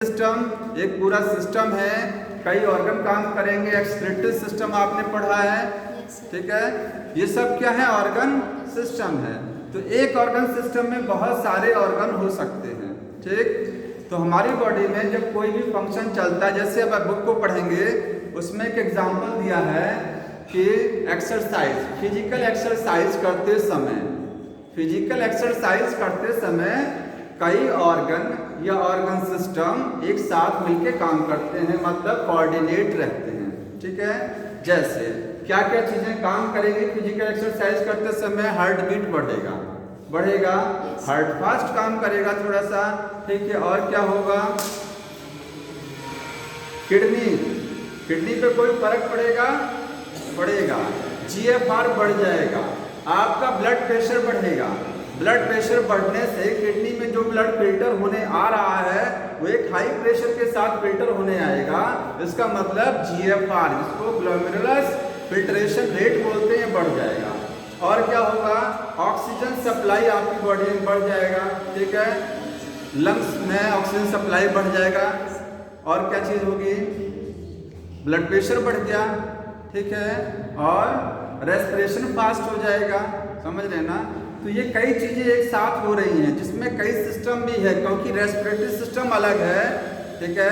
System एक पूरा system है, कई ऑर्गन काम करेंगे। एक्सक्रीटरी सिस्टम आपने पढ़ा है, ठीक है। ये सब क्या है? ऑर्गन सिस्टम है। तो एक ऑर्गन सिस्टम में बहुत सारे ऑर्गन हो सकते हैं, ठीक। तो हमारी बॉडी में जब कोई भी फंक्शन चलता है, जैसे अब आप बुक को पढ़ेंगे उसमें एक एग्जाम्पल दिया है कि एक्सरसाइज, फिजिकल एक्सरसाइज करते समय कई ऑर्गन या ऑर्गन सिस्टम एक साथ मिलके काम करते हैं, मतलब कोऑर्डिनेट रहते हैं, ठीक है। जैसे क्या क्या चीजें काम करेंगी फिजिकल एक्सरसाइज करते समय? हार्ट बीट बढ़ेगा, हार्ट फास्ट काम करेगा थोड़ा सा, ठीक है। और क्या होगा? किडनी पे कोई फर्क पड़ेगा। जीएफआर बढ़ जाएगा, आपका ब्लड प्रेशर बढ़ेगा। ब्लड प्रेशर बढ़ने से किडनी में जो ब्लड फिल्टर होने आ रहा है वो एक हाई प्रेशर के साथ फिल्टर होने आएगा। इसका मतलब जीएफआर, जिसको ग्लोमेरुलस फिल्ट्रेशन रेट बोलते हैं, बढ़ जाएगा। और क्या होगा? ऑक्सीजन सप्लाई आपकी बॉडी में बढ़ जाएगा, ठीक है। लंग्स में ऑक्सीजन सप्लाई बढ़ जाएगा। और क्या चीज होगी? ब्लड प्रेशर बढ़ गया, ठीक है। और रेस्पिरेशन फास्ट हो जाएगा, समझ रहे ना। तो ये कई चीजें एक साथ हो रही हैं, जिसमें कई सिस्टम भी है, क्योंकि रेस्पिरेटरी सिस्टम अलग है, ठीक है।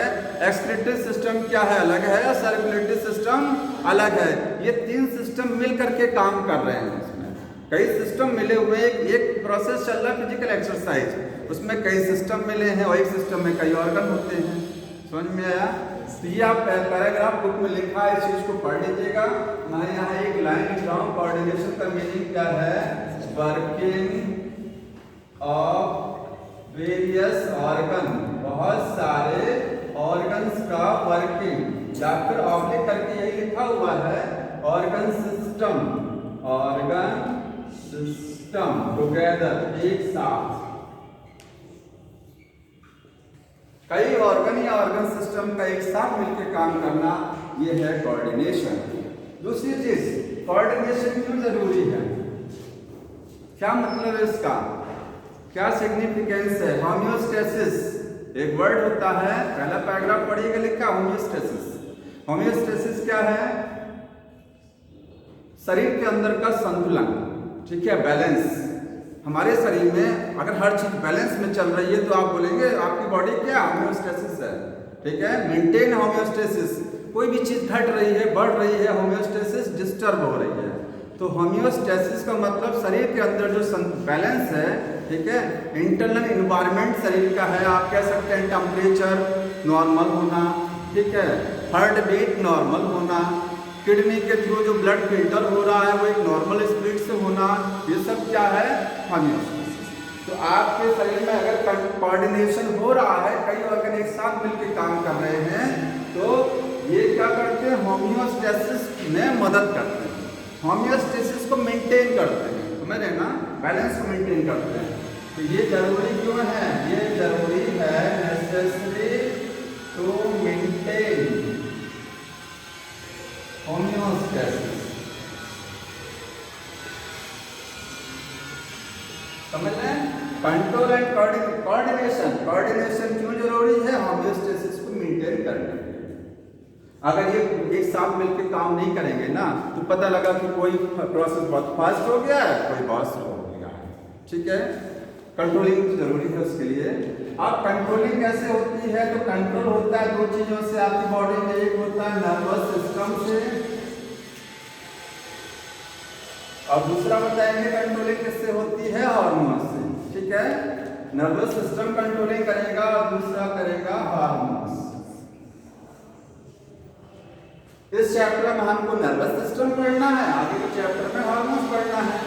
एक्सक्रीटरी सिस्टम क्या है? अलग है। सर्कुलेटरी सिस्टम अलग है। ये तीन सिस्टम मिल करके काम कर रहे हैं। इसमें कई सिस्टम मिले हुए, एक प्रोसेस चल रहा है फिजिकल एक्सरसाइज, उसमें कई सिस्टम मिले हैं और एक सिस्टम में कई ऑर्गन होते हैं। समझ में आया? तो ये आप पैराग्राफ बुक में लिखा है, इस चीज को पढ़ लीजिएगा। मैं यहाँ एक लाइन लिख रहा हूँ, कोऑर्डिनेशन का मीनिंग क्या है? वर्किंग ऑफ वेरियस ऑर्गन, बहुत सारे ऑर्गन्स का वर्किंग, या फिर ऑब्लिक करके यही लिखा हुआ है, ऑर्गन सिस्टम टुगेदर, एक साथ कई ऑर्गन या ऑर्गन सिस्टम का एक साथ मिलकर काम करना, ये है कोऑर्डिनेशन। दूसरी चीज, कोऑर्डिनेशन क्यों जरूरी है? क्या मतलब है इसका? क्या सिग्निफिकेंस है? होमियोस्टेसिस एक वर्ड होता है, पहला पैराग्राफ पढ़िएगा, लिखा होमियोस्टेसिस। होमियोस्टेसिस क्या है? शरीर के अंदर का संतुलन, ठीक है, बैलेंस। हमारे शरीर में अगर हर चीज बैलेंस में चल रही है तो आप बोलेंगे आपकी बॉडी क्या होमियोस्टेसिस है, ठीक है। मेंटेन होमियोस्टेसिस, कोई भी चीज घट रही है, बढ़ रही है, होमियोस्टेसिस डिस्टर्ब हो रही है। तो होमियोस्टेसिस का मतलब शरीर के अंदर जो बैलेंस है, ठीक है, इंटरनल इन्वायरमेंट शरीर का है। आप कह सकते हैं टेम्परेचर नॉर्मल होना, ठीक है, हार्ट बीट नॉर्मल होना, किडनी के थ्रू जो ब्लड फिल्टर हो रहा है वो एक नॉर्मल स्पीड से होना, ये सब क्या है? होमियोस्टेसिस। तो आपके शरीर में अगर कोऑर्डिनेशन हो रहा है, कई ऑर्गन एक साथ मिलकर काम कर रहे हैं, तो ये क्या करते हैं? होमियोस्टेसिस में मदद करते हैं, होमियोस्टेसिस को मेंटेन करते हैं, समझ रहे ना, बैलेंस को मेंटेन करते हैं। तो ये जरूरी क्यों है? ये जरूरी है, नेसेसरी टू मेंटेन होमियोस्टेसिस। समझ लें? कंट्रोल एंड कोऑर्डिनेशन क्यों जरूरी है? होमियोस्टेसिस को मेंटेन करने के लिए। अगर ये एक साथ मिलकर काम नहीं करेंगे ना, तो पता लगा कि कोई प्रोसेस बहुत फास्ट हो गया है, कोई बहुत स्लो हो गया है, ठीक है। कंट्रोलिंग जरूरी है उसके लिए। अब कंट्रोलिंग कैसे होती है? तो कंट्रोल होता है दो चीजों से आपकी बॉडी में, एक होता है नर्वस सिस्टम से, और दूसरा बताएंगे कंट्रोलिंग किससे होती है? हार्मोन से, ठीक है। नर्वस सिस्टम कंट्रोलिंग करेगा और दूसरा करेगा हार्मोन्स। इस चैप्टर में हमको नर्वस सिस्टम पढ़ना है, आगे के चैप्टर में हार्मोन्स पढ़ना है,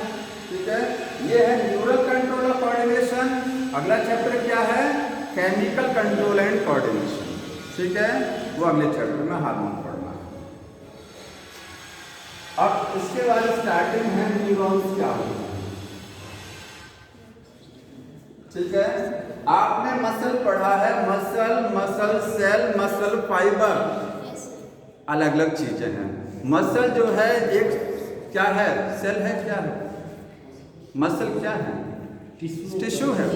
ठीक है। ये है न्यूरल कंट्रोल और कोऑर्डिनेशन। अगला चैप्टर क्या है? केमिकल कंट्रोल एंड कोऑर्डिनेशन, ठीक है, वो अगले चैप्टर में हार्मोन पढ़ना है। अब इसके बाद स्टार्टिंग है न्यूरॉन्स क्या होता है, ठीक है। आपने मसल पढ़ा है, मसल सेल, मसल फाइबर, अलग अलग चीजें हैं। मसल जो है एक क्या है? सेल है, क्या है? मसल क्या है? टिश्यू है,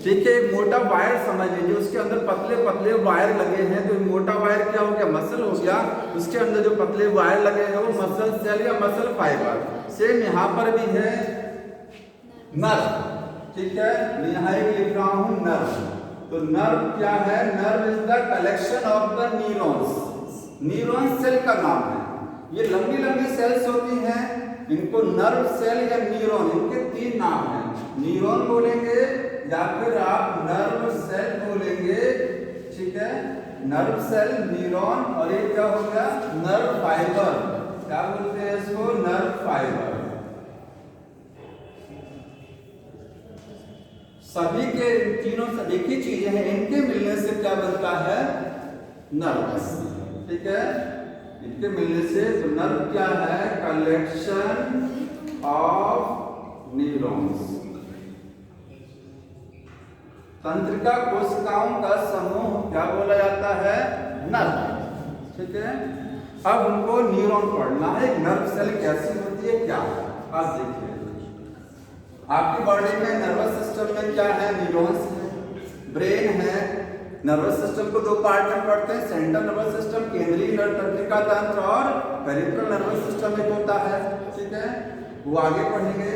ठीक है, एक मोटा वायर समझ लीजिए, उसके अंदर पतले पतले वायर लगे हैं, तो मोटा वायर क्या हो गया, मसल हो गया, उसके अंदर जो पतले वायर लगे हैं वो मसल सेल या मसल फाइबर। सेम यहाँ पर भी है नर्व, ठीक है, यहाँ एक लिख रहा हूँ नर्व। तो नर्व क्या है, nerve is the collection of the neurons, neuron cell का नाम है। ये लंबी लंबी सेल्स होती हैं, इनको नर्व सेल या न्यूरॉन, इनके 3 नाम हैं, न्यूरॉन बोलेंगे या फिर आप नर्व सेल बोलेंगे, ठीक है, नर्व सेल, न्यूरॉन, और ये क्या हो गया, नर्व फाइबर, क्या बोलते हैं इसको, नर्व फाइबर। सभी के तीनों से एक ही चीजें हैं, इनके मिलने से क्या बनता है, नर्व, ठीक है, इनके मिलने से। तो नर्व क्या है, कलेक्शन ऑफ न्यूरॉन्स, तंत्रिका कोशिकाओं का समूह क्या बोला जाता है, नर्व, ठीक है। अब हमको न्यूरॉन पढ़ना है, नर्व सेल कैसी होती है, क्या। अब देखिए आपकी बॉडी में नर्वस सिस्टम में क्या है, न्यूरॉन्स है, ब्रेन है। नर्वस सिस्टम को 2 पार्ट में पढ़ते हैं, सेंट्रल नर्वस सिस्टम, केंद्रीय तंत्रिका तंत्र, और पेरिफेरल नर्वस सिस्टम एक होता है, ठीक है, वो आगे पढ़ेंगे।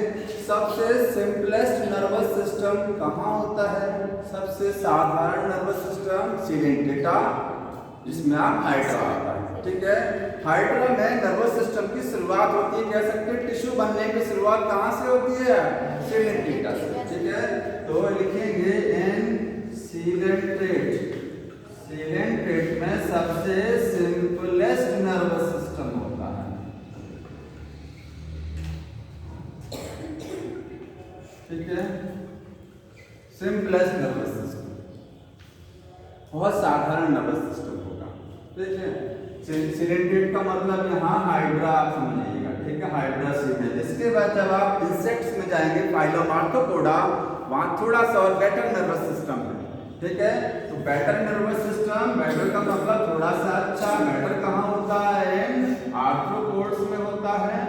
सबसे सिंपलेस्ट नर्वस सिस्टम कहाँ होता है, सबसे साधारण नर्वस सिस्टम सिलेंटेटा, जिसमें आप हाइड्रा आता है, ठीक है। हाइड्रा में नर्वस सिस्टम की शुरुआत होती है, कह सकते हैं टिश्यू बनने की शुरुआत कहाँ से होती है, सिलेंटेटा से, ठीक है। तो लिखेंगे एन सिलेंटेट, सिलेंटेट में सबसे सिंपलेस्ट नर्वस सिस्टम होता है, ठीक है, सिंपलेस्ट नर्वस सिस्टम, बहुत साधारण नर्वस सिस्टम होगा, ठीक है। सिलेंटेट का मतलब यहाँ हाइड्रा आप समझिएगा, ठीक है, हाइड्रा सीमेन। इसके बाद जब आप इंसेक्ट्स में जाएंगे, फाइलम आर्थ्रोपोडा, वहाँ थोड़ा सा और बेटर नर्वस सिस्टम है, ठीक है। तो बेटर नर्वस सिस्टम, बेटर का मतलब थोड़ा सा अच्छा, बेटर कहाँ होता है, आर्थ्रोपोड्स में होता है,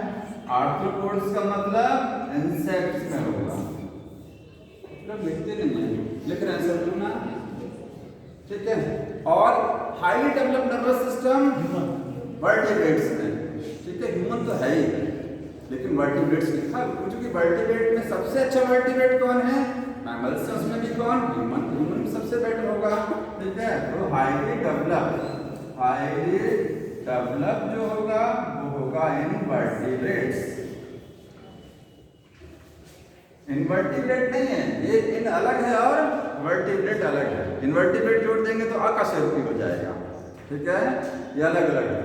आर्थ्रोपोड्स का मतलब इंसेक्ट्स में होगा, मतलब लिखते नहीं है, लिख रहे हैं सब ना, ठीक है। और highly developed nervous system vertebrates में, ठीक है, ह्यूमन तो है ही, लेकिन वर्टिब्रेट्स लिखा, क्योंकि वर्टिब्रेट में सबसे अच्छा वर्टिब्रेट कौन है, मैमल्स, उसमें भी कौन, ह्यूमन, ह्यूमन सबसे बेटर होगा, ठीक है। तो हाईली डेवलप्ड जो होगा वो होगा इनवर्टिब्रेट्स, इनवर्टिब्रेट नहीं है ये, इन अलग है और वर्टिब्रेट अलग है, इनवर्टिब्रेट जोड़ देंगे तो अकशेरुकी हो जाएगा, ठीक है, ये अलग अलग है।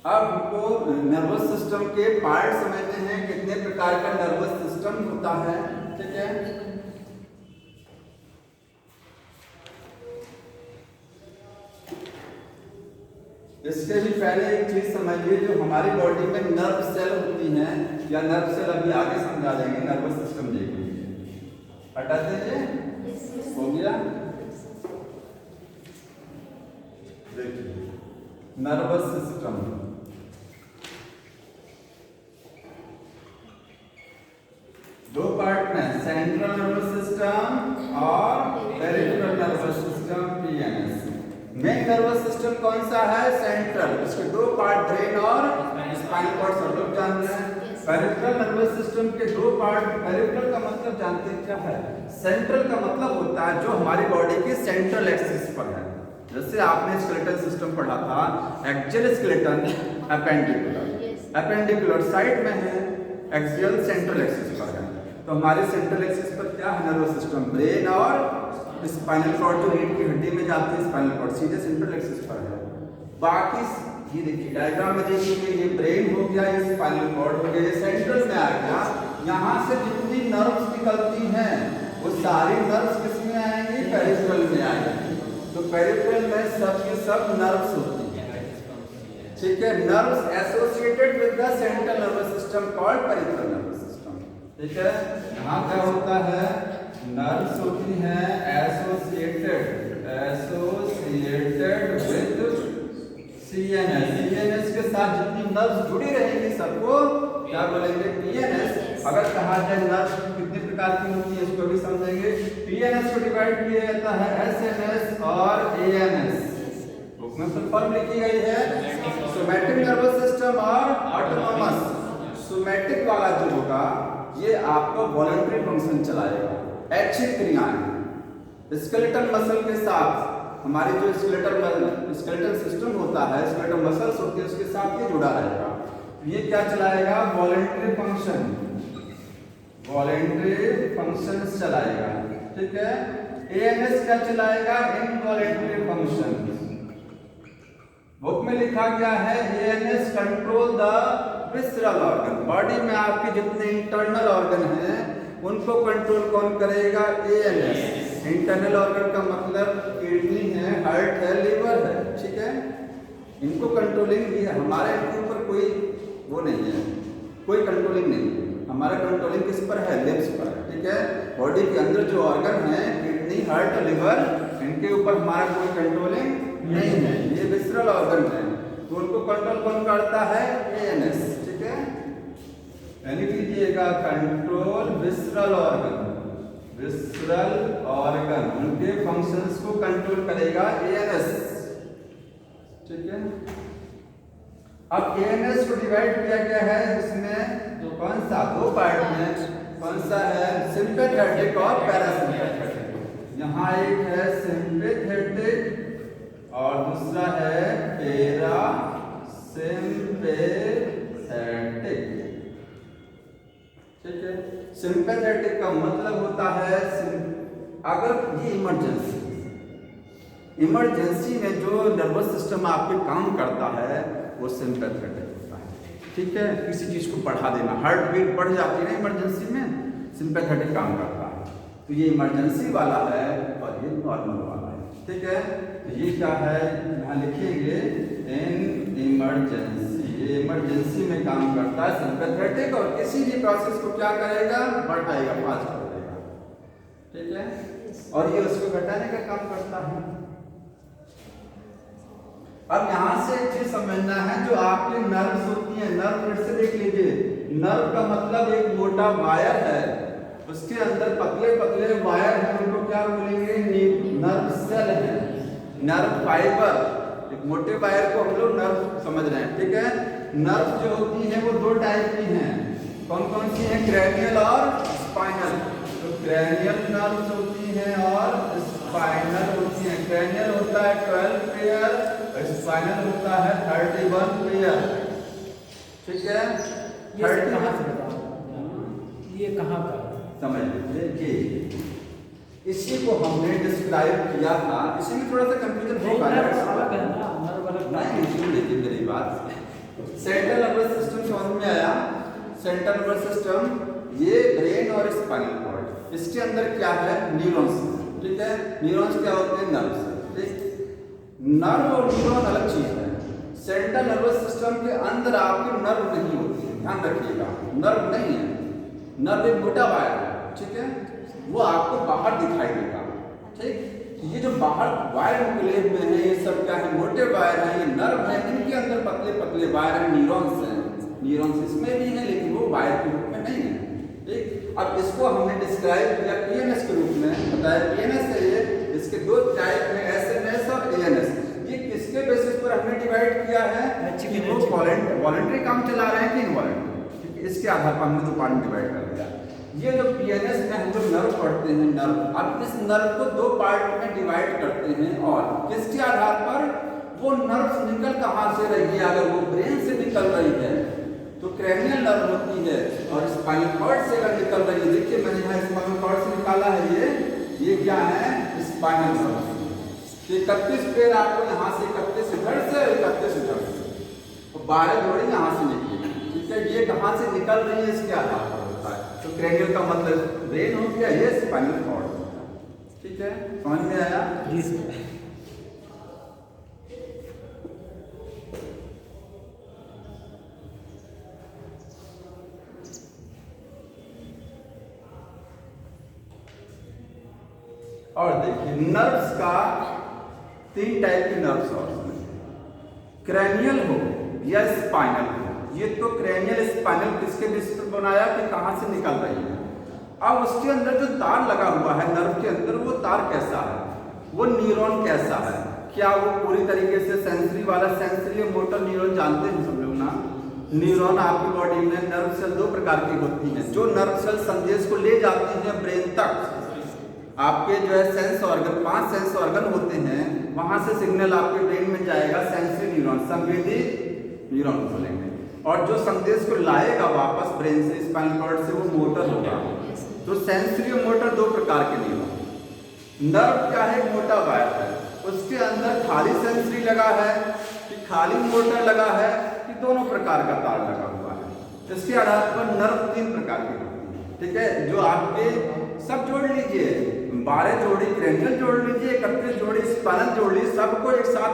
अब हमको नर्वस सिस्टम के पार्ट समझते हैं, कितने प्रकार का नर्वस सिस्टम होता है, ठीक है। इसके भी पहले एक चीज समझिए, जो हमारी बॉडी में नर्व सेल होती हैं, या नर्व सेल अभी आगे समझा देंगे, नर्वस सिस्टम देख लीजिए, हटा दीजिए, हो गया, देखिए नर्वस सिस्टम, दो पार्ट में, सेंट्रल नर्वस सिस्टम और peripheral nervous system, PNS. Main nervous system कौन सा है, सेंट्रल, इसके 2 पार्ट, ब्रेन और स्पाइनल कॉर्ड, सब लोग जानते हैं। पेरिफेरल नर्वस सिस्टम के 2 पार्ट, पेरिफेरल का मतलब जानते हैं क्या है, सेंट्रल का मतलब होता है जो हमारी बॉडी की सेंट्रल एक्सिस पर है, जैसे आपने स्केलेटल सिस्टम पढ़ा था, एक्सियल स्केलेटन, एपेंडिकुलर साइड में है, एक्सियल सेंट्रल एक्सिस पर है। तो हमारे सेंट्रल एक्सिस पर क्या है, नर्वस सिस्टम, ब्रेन और स्पाइनल कॉर्ड, जो रीढ़ की हड्डी में जाती है, स्पाइनल कॉर्ड सीधे सेंट्रल एक्सिस पर है। बाकी ये देखिए डायग्राम में देखिए, ये ब्रेन हो गया, ये स्पाइनल कॉर्ड हो गया, ये सेंट्रल में आ गया। यहाँ से जितनी नर्व्स निकलती हैं वो सारी नर्व्स किस में आएंगी, पेरिफेरल में आएंगी। तो पेरिफेरल में सब के सब नर्व्स होती हैं, ठीक है, nerves associated with the central nervous system called peripheral nervous system, ठीक है। यहाँ क्या होता है, नर्व्स होती हैं एसोसिएटेड विद सीएनएस, सीएनएस के साथ जितनी नर्व्स जुड़ी रहेंगी सबको क्या बोलेंगे? पीएनएस। अगर कहा जाए नर्व कितने प्रकार की होती है इसको भी समझेंगे। पीएनएस को डिवाइड किया जाता है एसएनएस और एएनएस। बुक में फुल फॉर्म लिखी गई है सोमैटिक नर्वस सिस्टम और ऑटोनॉमस। सोमैटिक वाला जो होगा ये आपको वॉलंटरी फंक्शन चलाएगा, ऐच्छिक क्रियाएं स्केलेटल मसल के साथ। हमारी जो स्केलेटल सिस्टम होता है, स्केलेटल मसल्स होती है, उसके साथ ये जुड़ा रहेगा। ये क्या चलाएगा? वॉलंटरी फंक्शन, वॉलंटरी फंक्शंस चलाएगा। ठीक है। एएनएस क्या चलाएगा? Involuntary function. बुक में लिखा गया है ANS control the visceral organ. Body में आपके जितने इंटरनल ऑर्गन हैं उनको कंट्रोल कौन करेगा? एएनएस। इंटरनल ऑर्गन का मतलब किडनी है, हार्ट है, लिवर है। ठीक है। इनको कंट्रोलिंग भी है। हमारे इनके ऊपर कोई वो नहीं है, कोई कंट्रोलिंग नहीं है। हमारा कंट्रोलिंग किस पर है? लिम्स पर। ठीक है। बॉडी के अंदर जो ऑर्गन है किडनी, हार्ट, लिवर, इनके ऊपर हमारा कोई कंट्रोलिंग नहीं है। ये विसरल ऑर्गन है तो उनको कंट्रोल कौन करता है? एएनएस। ठीक है। यानी कीजिएगा control visceral organ, visceral organ उनके फंक्शंस को कंट्रोल करेगा एएनएस। ठीक है। अब एएनएस को डिवाइड किया गया है इसमें कौन सा? दो पार्ट में। कौन सा है? सिंपैथेटिक और पैरासिम्पैथेटिक। यहाँ एक है सिंपैथेटिक और दूसरा है पैरासिम्पैथेटिक। ठीक है। सिंपैथेटिक का मतलब होता है अगर ये इमरजेंसी में जो नर्वस सिस्टम आपके काम करता है वो सिंपैथेटिक होता है। ठीक है। किसी चीज को बढ़ा देना, हार्ट बीट बढ़ जाती है ना इमरजेंसी में, सिंपैथेटिक काम करता है। तो ये इमरजेंसी वाला है और ये नॉर्मल वाला है। ठीक है। तो ये क्या है? यहाँ लिखेंगे इन इमरजेंसी। ये इमरजेंसी में काम करता है सिंपैथेटिक और किसी भी प्रोसेस को क्या करेगा? बढ़ाएगा, फास्ट कर देगा। ठीक है। और ये उसको घटाने का काम करता है। अब यहाँ से एक चीज समझना है, जो आपके नर्व्स होती हैं, नर्व फिर से देख लीजिए। नर्व का मतलब एक मोटा वायर है, उसके अंदर पतले पतले वायर हैं, उनको क्या बोलेंगे? नर्व सेल है, नर्व फाइबर। एक मोटे वायर को हम लोग नर्व समझ रहे हैं। ठीक है। नर्व जो होती है वो दो टाइप की हैं। कौन कौन सी है? क्रैनियल और स्पाइनल। तो क्रैनियल नर्व्स होती हैं और स्पाइनल होती हैं। क्रैनियल होता है 12 पेयर, स्पाइनल होता है 31 पेयर। ठीक है। ये कहाँ का समझ लीजिए। इसी को हमने डिस्क्राइब किया था, इसी में थोड़ा सा कंफ्यूजन होगा। नहीं, सुन लीजिए मेरी बात। सेंट्रल नर्वस सिस्टम समझ में आया? सेंट्रल नर्वस सिस्टम ये ब्रेन और स्पाइनल कॉर्ड, इसके अंदर क्या है? न्यूरॉन्स। ठीक है। न्यूरॉन्स क्या होते हैं? नर्व्स। ठीक। नर्व और न्यूरॉन अलग चीज है। सेंट्रल नर्वस सिस्टम के अंदर आपके नर्व नहीं होती है, ध्यान रखिएगा। नर्व नहीं है, नर्व एक मोटा वायर है। ठीक है। वो आपको बाहर दिखाई देगा। ठीक। ये जो बाहर वायर निकले हुए हैं ये सब क्या है? मोटे वायर हैं, ये नर्व है। इनके अंदर पतले पतले वायर हैं, न्यूरॉन्स हैं। न्यूरॉन्स इसमें भी हैं लेकिन वो वायर के रूप में नहीं है। ठीक। अब इसको हमने डिस्क्राइब किया पीएनएस के रूप में, बताया पीएनएस है ये। इसके दो टाइप हैं, एसएनएस और एएनएस। ये किसके बेसिस पर हमने डिवाइड किया है? कि वो वॉलंटरी काम चला रहे हैं कि इनवॉलंटरी। इसके आधार पर हमने दो पार्ट में डिवाइड कर दिया। ये जो पीएनएस में हम लोग नर्व पढ़ते हैं, नर्व, अब इस नर्व को दो पार्ट में डिवाइड करते हैं और किसके आधार पर? वो नर्व निकल कहाँ से रही है? अगर वो ब्रेन से निकल रही है तो क्रैनियल नर्व होती है और स्पाइनल कॉर्ड से अगर निकल रही है, देखिए मैंने यहाँ स्पाइनल कॉर्ड से निकाला है। ये क्या है? Spinal nerve. 31 पेयर आपको यहाँ से 31 इधर से और 31 इधर से, और 12 जोड़ी यहाँ से निकली। ठीक है। ये कहाँ से निकल रही है इसके आधार पर होता है। तो क्रैनियल का मतलब ब्रेन हो गया, ये स्पाइनल कॉर्ड होता है। ठीक है। समझ में आया? जी सर। और देखिए नर्व्स का 3 टाइप के नर्व्स और क्रैनियल हो या स्पाइनल हो ये तो क्रेनियल स्पाइनल किसके बेस पर बनाया कि कहाँ से निकल रही है। अब उसके अंदर जो तार लगा हुआ है नर्व के अंदर, वो तार कैसा है, वो न्यूरॉन कैसा है, क्या वो पूरी तरीके से सेंसरी वाला, सेंसरी और मोटर न्यूरॉन जानते हैं सब लोग ना। न्यूरॉन आपकी बॉडी में नर्व सेल दो प्रकार की होती हैं, जो नर्व सेल संदेश को ले जाती हैं ब्रेन तक। आपके जो है सेंस ऑर्गन, 5 सेंस ऑर्गन होते हैं, वहां से सिग्नल आपके ब्रेन में जाएगा सेंसरी न्यूरॉन, संवेदी न्यूरॉन बोलेंगे, और जो संदेश को लाएगा वापस ब्रेन से स्पाइनल कॉर्ड से, वो मोटर होगा। तो सेंसरी और मोटर दो प्रकार के न्यूरॉन। नर्व क्या है, मोटा वायर है, उसके अंदर खाली सेंसरी लगा है कि खाली मोटर लगा है कि दोनों प्रकार का तार लगा हुआ है। इसके आधार पर नर्व 3 प्रकार के होते हैं, ठीक है। जो आपके सब जोड़ लीजिए, 12 जोड़ी क्रेनियल जोड़ लीजिए, 31 जोड़ी स्पाइनल जोड़ लीजिए, सबको एक साथ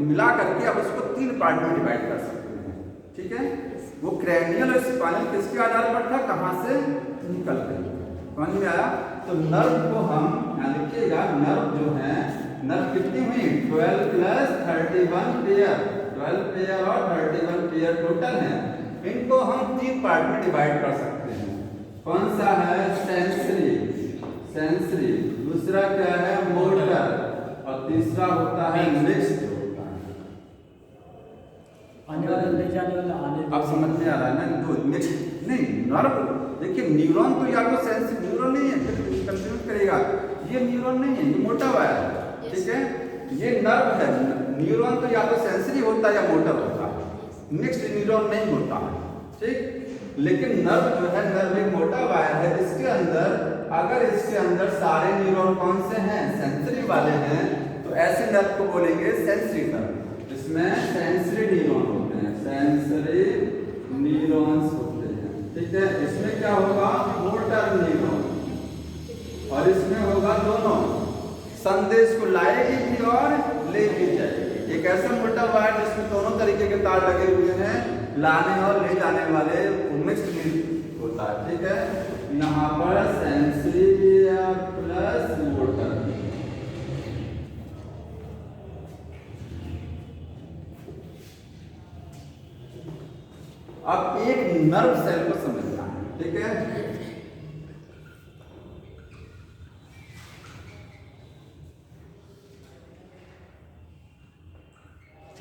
मिला करके अब उसको 3 पार्ट में डिवाइड कर सकते हैं, ठीक है। वो क्रेनियल और स्पाइनल किसके आधार पर था, कहाँ से निकल रही है, समझ में आया। तो नर्व को हम यहाँ लिखिएगा, नर्व जो है, नर्व कितनी हुई 12 + 31 पेयर, 12 पेयर और 31 पेयर टोटल है। इनको हम 3 पार्ट में डिवाइड कर सकते हैं। कौन सा है, सेंसरी, सेंसरी, दूसरा क्या है मोटर, और तीसरा होता है मिक्स्ड होता है। आने वाला ले जाने वाला आने, अब समझ में आ रहा है ना। दो मिक्स्ड नहीं, नर्व देखिए, न्यूरॉन तो या तो सेंसरी न्यूरॉन नहीं है, फिर कंफ्यूज करेगा, ये न्यूरॉन नहीं है, ये मोटा वायर है, ठीक है। ये नर्व है, न्यूरॉन तो या तो सेंसरी होता है या मोटर होता है, मिक्स्ड न्यूरॉन नहीं होता है, ठीक। लेकिन नर्व जो है, नर्व एक मोटा वायर है, इसके अंदर अगर इसके अंदर सारे न्यूरॉन कौन से हैं, सेंसरी वाले हैं, तो ऐसे नर्व को बोलेंगे सेंसरी नर्व। इसमें सेंसरी न्यूरॉन होते हैं, सेंसरी न्यूरॉन्स होते हैं, ठीक है। इसमें क्या होगा, मोटर न्यूरॉन, और इसमें होगा दोनों, संदेश को लाएगी भी और ले भी जाएगी। एक ऐसा मोटा वायर जिसमें दोनों तरीके के तार लगे हुए हैं, लाने और ले जाने वाले, मिक्स्ड होता है, ठीक है। यहाँ पर सेंसरी प्लस मोटर। अब एक नर्व सेल को समझना है, ठीक है।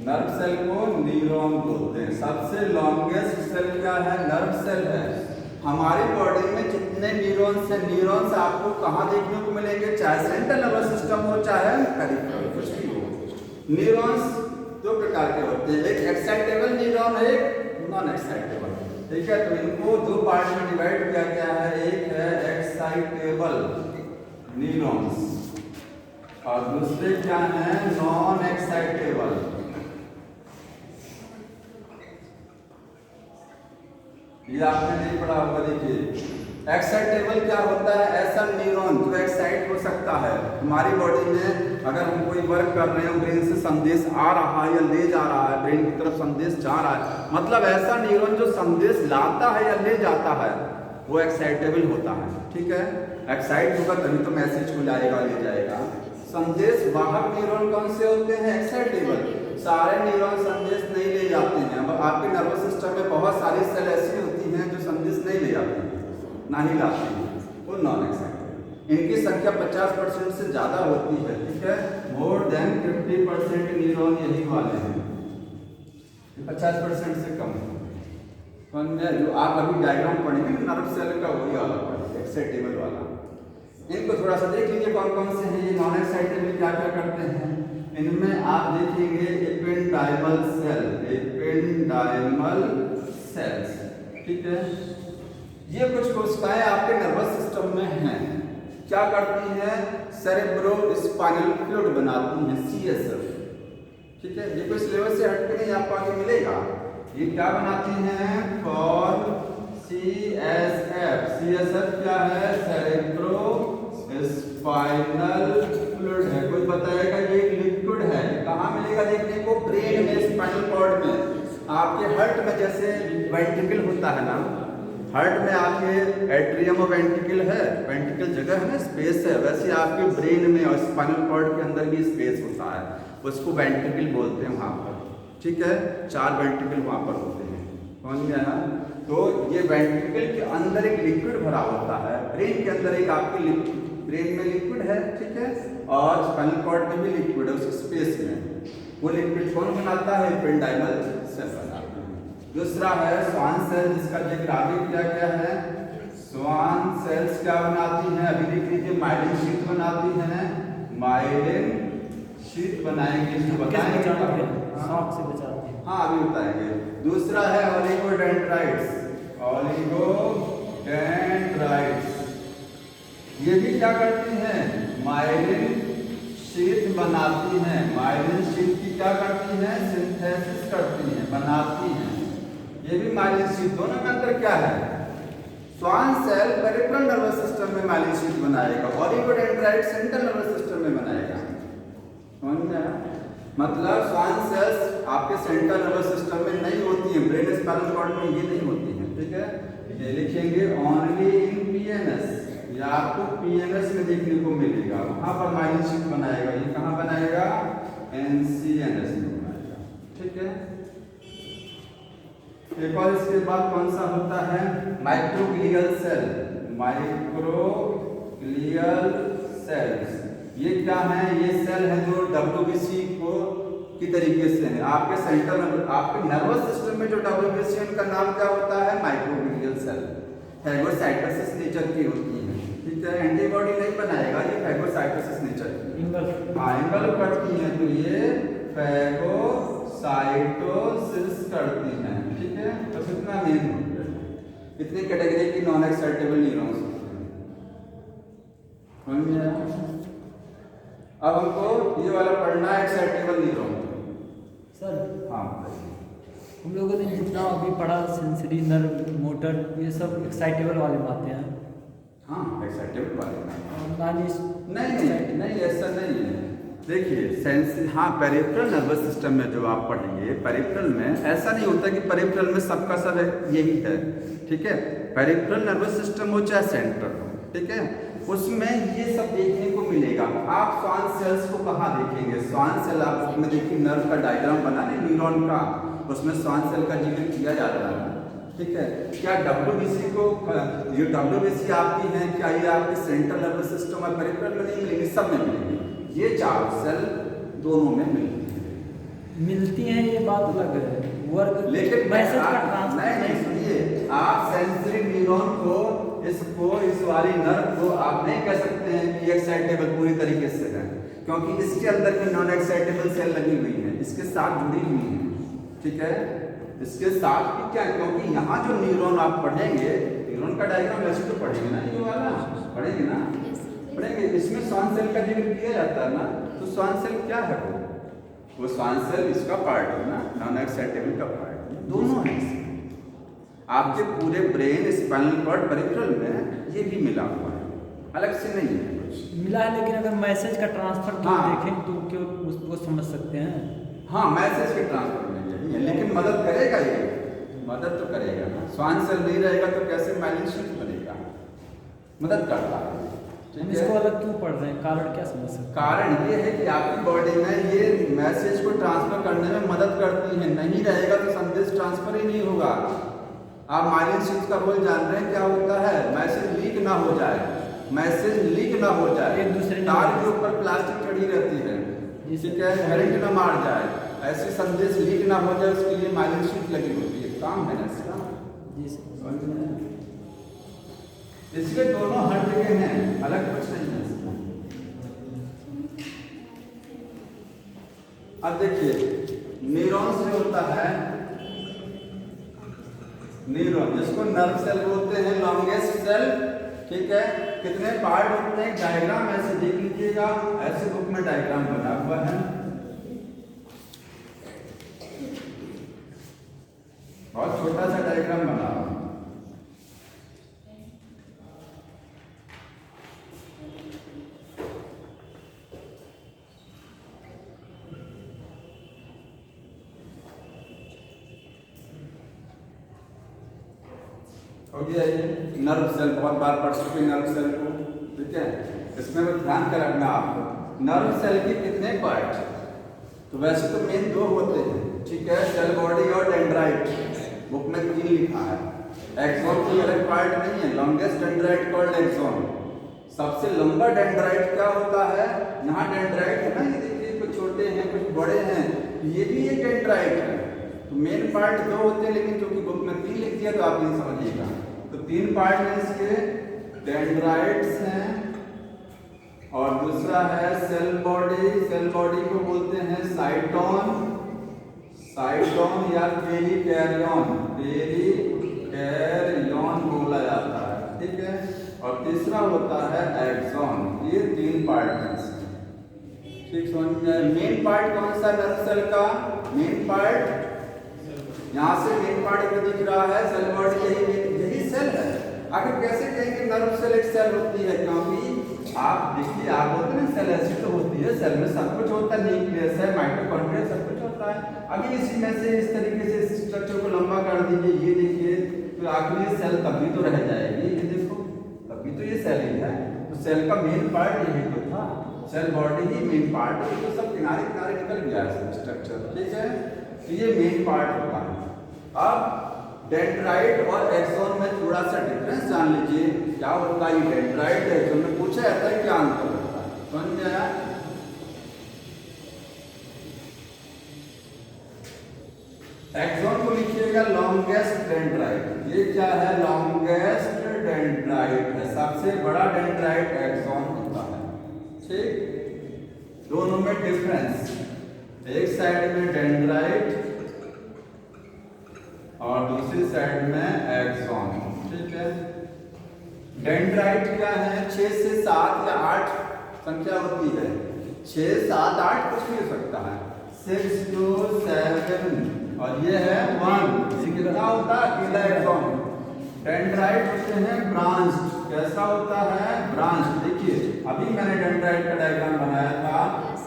नर्व सेल को न्यूरॉन बोलते हैं। सबसे लॉन्गेस्ट सेल क्या है, नर्व सेल है। हमारी बॉडी में जितने न्यूरॉन्स हैं, न्यूरॉन्स आपको कहाँ देखने को मिलेंगे, चाहे सेंट्रल नर्वस सिस्टम हो, चाहे पेरिफेरल, कुछ भी हो। न्यूरॉन्स 2 प्रकार के होते हैं, एक एक्साइटेबल न्यूरॉन है, एक नॉन एक्साइटेबल, ठीक है। तो इनको 2 पार्ट में डिवाइड किया गया है, एक है एक्साइटेबल न्यूरॉन्स और दूसरे क्या है, नॉन एक्साइटेबल। ये आपने नहीं पढ़ा होगा, देखिए एक्साइटेबल क्या होता है, ऐसा न्यूरॉन जो एक्साइट हो सकता है। हमारी बॉडी में अगर हम कोई वर्क कर रहे हैं, ब्रेन से संदेश आ रहा है या ले जा रहा है, ब्रेन की तरफ संदेश जा रहा है, मतलब ऐसा न्यूरॉन जो संदेश लाता है या ले जाता है, वो एक्साइटेबल होता है, ठीक है। एक्साइट होगा तभी तो मैसेज को लाएगा, ले जाएगा। संदेश वाहक न्यूरॉन कौन से होते हैं, एक्साइटेबल। सारे न्यूरॉन संदेश नहीं ले जाते हैं। अब आपके नर्वस सिस्टम में बहुत सारी सेल ऐसी होती हैं जो संदेश नहीं ले जाती हैं, ना ही लाती हैं, वो नॉन एक्साइटेबल। इनकी संख्या 50% से ज़्यादा होती है, ठीक है। मोर देन 50% न्यूरॉन यही वाले हैं, 50% से कम। जो आप अभी डायग्राम पढ़ेंगे नर्व सेल का, वही वाला पढ़ेंगे, एक्साइटेबल वाला। इनको थोड़ा सा देख लीजिए कौन कौन से हैं ये नॉन एक्साइटेबल, क्या क्या करते हैं। इनमें आप देखेंगे एपेंडाइमल सेल, एपेंडाइमल सेल्स, ठीक है। ये कुछ कोशिकाएं आपके नर्वस सिस्टम में हैं, क्या करती हैं, सेरेब्रो स्पाइनल फ्लूइड बनाती हैं, CSF, ठीक है। ये कोई सिलेबस से हट के नहीं आपको आगे मिलेगा। ये क्या बनाती हैं, फॉर CSF। CSF क्या है, सेरेब्रो स्पाइनल फ्लूइड है। कोई बताएगा ये एक लिक्विड है, कहाँ मिलेगा देखने को, ब्रेन में, स्पाइनल कॉर्ड में। आपके हार्ट में जैसे वेंट्रिकल होता है ना, हार्ट में आपके एट्रियम और वेंट्रिकल है, वेंट्रिकल जगह है ना, स्पेस है, वैसे आपके ब्रेन में और स्पाइनल कॉर्ड के अंदर भी स्पेस होता है, उसको वेंट्रिकल बोलते हैं वहाँ पर, ठीक है। 4 वेंट्रिकल वहाँ पर होते हैं, समझ में आया? तो ये वेंट्रिकल के अंदर एक लिक्विड भरा होता है, ब्रेन के अंदर एक आपके ब्रेन में लिक्विड है, ठीक है, और स्पाइनल कॉर्ड में भी लिक्विड है उस स्पेस में। वो लिक्विड कौन बनाता है? एपेंडाइमल सेल बनाता है। दूसरा है स्वान सेल, जिसका जिक्र आगे किया गया है। स्वान सेल्स क्या बनाती हैं? अभी लिख लीजिए, माइलिन शीट बनाती हैं। माइलिन शीट बनाएंगे, इसको बताएंगे, शॉक से बचाते हैं। हाँ अभी बताएंगे। दूसरा है ओलिगोडेंड्राइट्स। ओलिगोडेंड्राइट्स ये भी क्या करती हैं? माइलिन शीट बनाती हैं। माइलिन शीट की क्या करती हैं? सिंथेसिस करती हैं, बनाती हैं। ये भी माइलिन शीट, दोनों में अंतर क्या है? Schwann cell peripheral nervous system में माइलिन शीट बनाएगा, ओलिगोडेंड्राइट सेंट्रल नर्वस सिस्टम में बनाएगा। समझ में आया? मतलब स्वान सेल्स आपके सेंट्रल नर्वस सिस्टम में नहीं होती हैं, ब्रेन स्पाइनल कॉर्ड में ये नहीं होती हैं, ठीक है। ये लिखेंगे ओनली इन पीएनएस, या आपको पीएनएस में देखने को मिलेगा, वहां पर माइलिन शीट बनाएगा। ये कहाँ बनाएगा? एनसीएनएस में बनाएगा, ठीक है। एक और इसके बाद कौन सा होता है? Microglial cell. माइक्रोग्लियल सेल्स ये क्या है? ये सेल है जो WBC को की तरीके से है। आपके सेंट्रल आपके नर्वस सिस्टम में जो WBC का नाम क्या होता है? Microglial cell. फैगोसाइटोसिस नेचर की होती है, ठीक है। एंटीबॉडी नहीं बनाएगा, ये फैगोसाइटोसिस नेचर की। हाँ इन्वॉल्व करती है, तो ये फैगोसाइटोसिस करती हैं, ठीक है। तो कितना मेन होता है, कितनी कैटेगरी की नॉन एक्साइटेबल न्यूरॉन्स होती हैं। अब हमको ये वाला पढ़ना है, एक्साइटेबल न्यूरॉन। सर हाँ हम लोगों ने जितना अभी पढ़ा सेंसरी, नर्व, मोटर, ये सब एक्साइटेबल वाले बातें हैं। हाँ एक्साइटेबल वाले नहीं नहीं ऐसा नहीं है। देखिए सेंसरी, हाँ पेरिफेरल नर्वस सिस्टम में जो आप पढ़ेंगे, पेरिफेरल में ऐसा नहीं होता कि पेरिफेरल में सबका सब यही है, ठीक है। पेरिफेरल नर्वस सिस्टम हो चाहे सेंट्रल हो, ठीक है, उसमें ये सब देखने को मिलेगा। आप स्वान सेल्स को कहाँ देखेंगे? स्वान सेल आप उसमें देखिए, नर्व का डायग्राम बनाने न्यूरॉन का, उसमें स्वान सेल का जिक्र किया जाता है, ठीक है। क्या WBC को, ये WBC आपकी है, क्या ये आपके सेंट्रल नर्वस सिस्टम और पेरिफेरल में नहीं मिलेंगे? सब में मिलेंगे। ये चार सेल दोनों में मिलती हैं, ये बात अलग है। वर्ग लेकिन मैसेज का ट्रांसफर नहीं सुनिए, आप सेंसरी न्यूरॉन को, इसको, इस वाली नर्व को आप नहीं कह सकते हैं कि एक्साइटेबल पूरी तरीके से है, क्योंकि इसके अंदर भी नॉन एक्साइटेबल सेल लगी हुई है, इसके साथ जुड़ी हुई है, ठीक है। इसके साथ भी क्या, क्योंकि यहाँ जो न्यूरॉन आप पढ़ेंगे, न्यूरॉन का डायग्राम वैसे तो पढ़ेंगे ना, ये वाला पढ़ेंगे ना, पढ़ेंगे। इसमें स्वान सेल का जिक्र किया जाता है ना, तो स्वान सेल क्या है? वो स्वान सेल इसका पार्ट है ना, नॉन एक्साइटेबल का पार्ट है, दोनों है। आपके पूरे ब्रेन, स्पाइनल कॉर्ड, पेरिफेरल में ये भी मिला हुआ है, अलग से नहीं है कुछ मिला है। लेकिन अगर मैसेज का ट्रांसफर हाँ, देखें तो क्यों उसको समझ सकते हैं। हाँ मैसेज के ट्रांसफर में यही है, लेकिन मदद करेगा, ये मदद तो करेगा ना। स्वान सेल नहीं रहेगा तो कैसे माइलिन शीट बनेगा? मदद करता है, हम इसको अलग क्यों पढ़ रहे हैं? कारण क्या समझ सकते हैं? कारण ये है कि आपकी बॉडी में ये मैसेज को ट्रांसफर करने में मदद करती है, नहीं रहेगा तो संदेश ट्रांसफर ही नहीं होगा। आप माइलिन शीट का रोल जान रहे हैं, क्या होता है? मैसेज लीक ना हो जाए, मैसेज लीक ना हो जाए, एक दूसरे तार के ऊपर प्लास्टिक चढ़ी रहती है, ठीक है, करंट ना मार जाए, ऐसे संदेश लीक ना हो जाए, उसके लिए माइलिन शीट लगी होती है, काम है ना इसका। इसके दोनों हर जगह हैं, अलग कुछ नहीं है इसका। अब देखिए न्यूरॉन से होता है न्यूरॉन, जिसको नर्व सेल बोलते हैं, लॉन्गेस्ट सेल, ठीक है। कितने पार्ट होते हैं? डायग्राम ऐसे देख लीजिएगा, ऐसे बुक में डायग्राम बना हुआ है, बहुत छोटा सा डायग्राम बना हुआ है। हो गया ये नर्व सेल, बहुत बार पढ़ चुके नर्व सेल को, ठीक है। इसमें वो ध्यान कर रखना आपको, नर्व सेल के कितने पार्ट? तो वैसे तो मेन दो होते हैं, ठीक है, सेल बॉडी और डेंड्राइट। बुक में 3 लिखा है। एक्सॉन कोई अलग पार्ट नहीं है। Longest dendrite called axon. सबसे लंबा डेंड्राइट क्या होता है? यहाँ डेंड्राइट है ना, ये देखिए कुछ छोटे हैं कुछ बड़े हैं, ये भी एक डेंड्राइट है। तो मेन पार्ट 2 होते हैं, लेकिन क्योंकि बुक में 3 लिख दिया तो आप नहीं समझिएगा। तो 3 पार्ट में इसके डेंड्राइट्स हैं और दूसरा है सेल बॉडी। सेल बॉडी को बोलते हैं साइटोन, साइटोन या पेरिकैरियोन, पेरिकैरियोन बोला जाता है, ठीक है। और तीसरा होता है एक्सॉन। ये 3 पार्ट हैं, ठीक समझ में। मेन पार्ट कौन सा नर्व सेल का? मेन पार्ट यहाँ से मेन पार्ट में दिख रहा है सेल बॉडी, यही सेल है। आखिर कैसे कहेंगे नर्व सेल एक सेल होती है? क्योंकि आप देखिए, आप बोलते हैं सेल ऐसी तो होती है, सेल में सब कुछ होता है, न्यूक्लियस है, माइटोकॉन्ड्रिया, सब कुछ होता है। अभी इसी में से इस तरीके से स्ट्रक्चर को लंबा कर दीजिए, ये देखिए, तो आखिर ये सेल तभी तो रह जाएगी। ये देखो, तभी तो ये सेल ही है। तो सेल का मेन पार्ट यही तो था, सेल बॉडी ही मेन पार्ट है। तो सब किनारे किनारे निकल गया है स्ट्रक्चर, ठीक है। तो ये मेन पार्ट होता है। अब डेंड्राइट और एक्सॉन में थोड़ा सा डिफरेंस जान लीजिए, क्या होता है ये डेंड्राइट एक्सॉन में, पूछा जाता है क्या अंतर होता है, समझ में आया? एक्सॉन को लिखिएगा लॉन्गेस्ट डेंड्राइट। ये क्या है? लॉन्गेस्ट डेंड्राइट है, सबसे बड़ा डेंड्राइट एक्सॉन होता है, ठीक। दोनों में डिफरेंस, एक साइड में डेंड्राइट और दूसरी साइड में एक्सॉन, ठीक है। डेंड्राइट क्या है? 6 से 7 या 8 संख्या होती है, 6, 7, 8 कुछ भी हो सकता है, 6 to 7, और ये है 1। कितना होता है? अकेला एक्सॉन। डेंड्राइट होते हैं ब्रांच। कैसा होता है? ब्रांच। देखिए, अभी मैंने डेंड्राइट का डायग्राम बनाया था,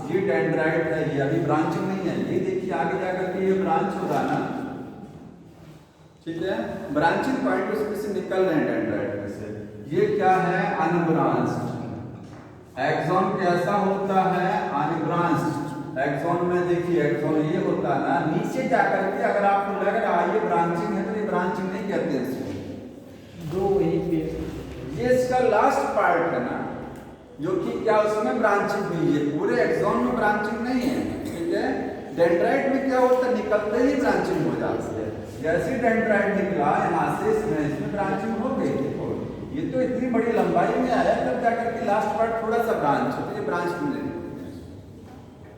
ये डेंड्राइट है, ये अभी ब्रांचिंग नहीं है। ये देखिए आगे जाकर के ये ब्रांच होगा ना, ठीक है। ब्रांचिंग पॉइंट उसमें से निकल रहे हैं डेंड्राइट में से। ये क्या है? अनब्रांच्ड। एक्सॉन कैसा होता है? अनब्रांच्ड। एक्सॉन में देखिए, एक्सॉन ये होता है ना, नीचे जाकर के अगर आपको लग रहा है ये ब्रांचिंग है, तो ये ब्रांचिंग नहीं कहते हैं इसको। दो वही पे, ये इसका लास्ट पार्ट है ना, जो कि क्या उसमें ब्रांचिंग हुई है, पूरे एक्सॉन में ब्रांचिंग नहीं है, ठीक है। डेंड्राइट में क्या होता है? निकलते ही ब्रांचिंग हो जाती है। जैसे डेंड्राइट निकला यहाँ से, इसमें ब्रांचिंग हो गई। देखो, ये तो इतनी बड़ी लंबाई में आया, तब जाकर के लास्ट पार्ट थोड़ा सा ब्रांच होता है, ये ब्रांच नहीं है,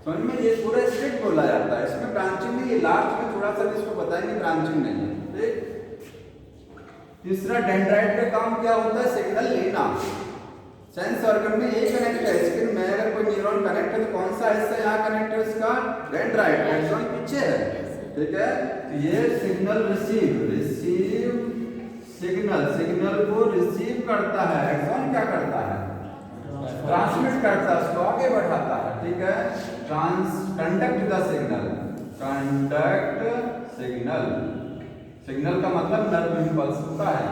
समझ में। ये पूरा स्ट्रेट बोला जाता है, इसमें ब्रांचिंग नहीं है। लास्ट में थोड़ा सा भी इसको बताएंगे ब्रांचिंग नहीं है, ठीक। तीसरा, डेंड्राइट का काम क्या होता है? सिग्नल लेना। सेंस ऑर्गन में यही कनेक्ट है, स्किन में अगर कोई न्यूरॉन कनेक्ट है तो कौन सा हिस्सा यहाँ कनेक्ट है उसका? डेंड्राइट। एक्सॉन पीछे है, ठीक है। तो ये सिग्नल रिसीव सिग्नल को रिसीव करता है। एक्सॉन क्या करता है? ट्रांसमिट करता है, उसको आगे बढ़ाता है, ठीक है। Conduct the signal, conduct signal का मतलब नर्व इंपल्स होता है।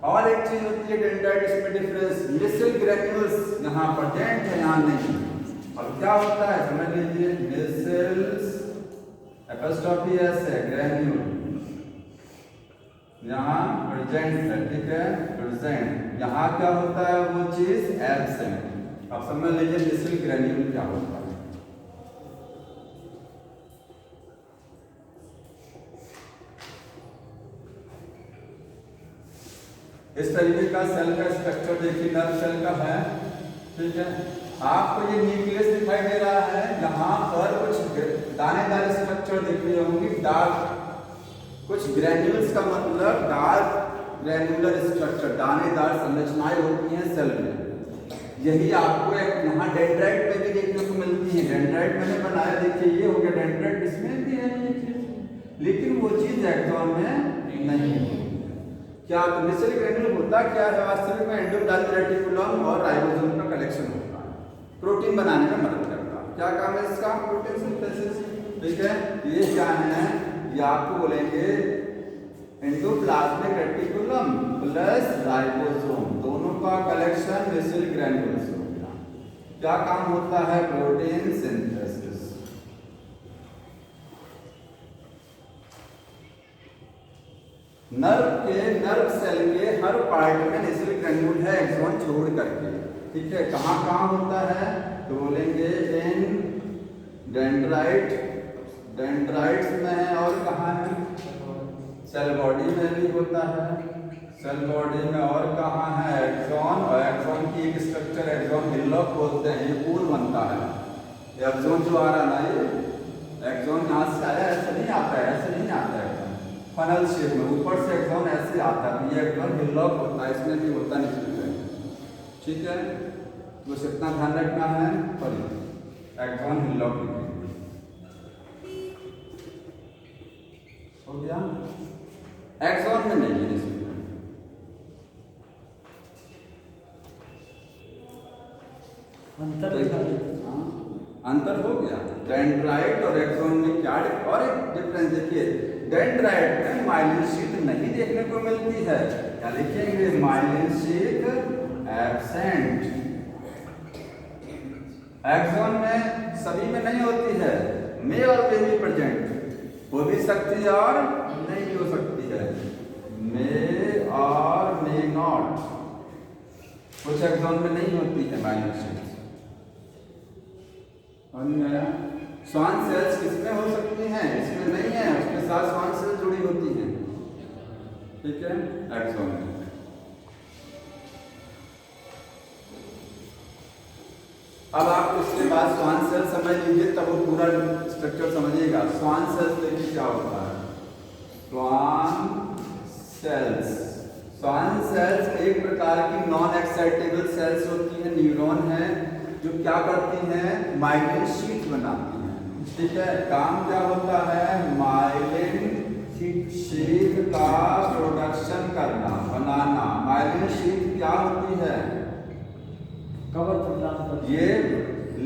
और एक चीज होती है डेंड्राइट, इसमें डिफरेंस, मिसल ग्रेन्यूल्स यहाँ प्रेजेंट है, यहाँ नहीं। और क्या होता है समझ लीजिए, मिसल्स एपोस्ट्रोफी एस है, ग्रेन्यूल यहाँ प्रेजेंट है, ठीक है, प्रेजेंट। यहाँ क्या होता है? वो चीज एब्सेंट। अब समझ लीजिए मिसल ग्रेन्यूल क्या होता है। इस तरीके का सेल का स्ट्रक्चर देखिए, नर्व सेल का है, ठीक है। आपको ये न्यूक्लियस दिखाई दे रहा है, यहाँ पर कुछ दानेदार स्ट्रक्चर दिख रही होंगी, डार्क, कुछ ग्रैन्यूल्स का मतलब डार्क ग्रैन्युलर स्ट्रक्चर, दानेदार संरचनाएं होती हैं सेल में। यही आपको एक यहाँ डेंड्राइट में भी देखने को मिलती है। डेंड्राइट मैंने बनाया, देखिए ये हो गया डेंड्राइट, इसमें भी है ये चीज, लेकिन वो चीज एक्सॉन में नहीं है। क्या तो मिसल ग्रैन्युल होता क्या है वास्तविक में? एंडोप्लाज्मिक रेटिकुलम और राइबोसोम का कलेक्शन होता है, प्रोटीन बनाने में मदद करता है। क्या काम है इसका? प्रोटीन सिंथेसिस, ठीक है। ये क्या है? ये आपको बोलेंगे एंडोप्लाज्मिक रेटिकुलम प्लस राइबोसोम, दोनों का कलेक्शन मिसल ग्रैन्युल्स होता है। क्या काम होता है? Protein synthesis. नर्व सेल के हर पार्ट में नेसल ग्रैन्यूल है एक्सॉन छोड़ करके, ठीक है। कहाँ कहाँ होता है तो बोलेंगे इन डेंड्राइट्स में है, और कहाँ है सेल बॉडी में भी होता है, सेल बॉडी में, और कहाँ है एक्सॉन, और एक्सॉन की एक स्ट्रक्चर एक्सॉन हिल्लॉक बोलते हैं, ये पूल बनता है। एक्सॉन जो आ रहा ना, ये एक्सॉन यहाँ से आया, ऐसे नहीं आता है, ऐसे नहीं आता है फनल शेप में, ऊपर से एक्सॉन ऐसे आता है, ये एक्सॉन हिल्लॉक होता है, इसमें भी होता नहीं, ठीक है। तो इतना ध्यान रखना है, सॉरी एक्सॉन हिल्लॉक हो गया, एक्सॉन में नहीं है इसमें। अंतर हो गया, डेंड्राइट और एक्सॉन में क्या और एक डिफरेंस देखिए, डेंड्राइट में माइलिन शीट नहीं देखने को मिलती है, क्या लिखेंगे माइलिन शीट एब्सेंट। एक्सॉन में सभी में नहीं होती है, मे और मे भी प्रेजेंट हो भी सकती है और नहीं हो सकती है, मे और मे नॉट, कुछ एक्सॉन में नहीं होती है माइलिन शीट। स्वान सेल्स किसमें हो सकती हैं, इसमें नहीं है, उसके साथ स्वान सेल्स जुड़ी होती हैं, ठीक है एक्सॉन में। अब आप उसके बाद स्वान सेल समझ लीजिए, तब वो पूरा स्ट्रक्चर समझिएगा। स्वान सेल्स देखिए क्या होता है, स्वान सेल्स एक प्रकार की नॉन एक्साइटेबल सेल्स होती है, न्यूरॉन है, जो क्या करती हैं माइलिन शीट बनाती हैं, ठीक है। काम क्या होता है, माइलिन शीट का प्रोडक्शन करना, बनाना। माइलिन शीट क्या होती है, कवर प्रदान करती है, ये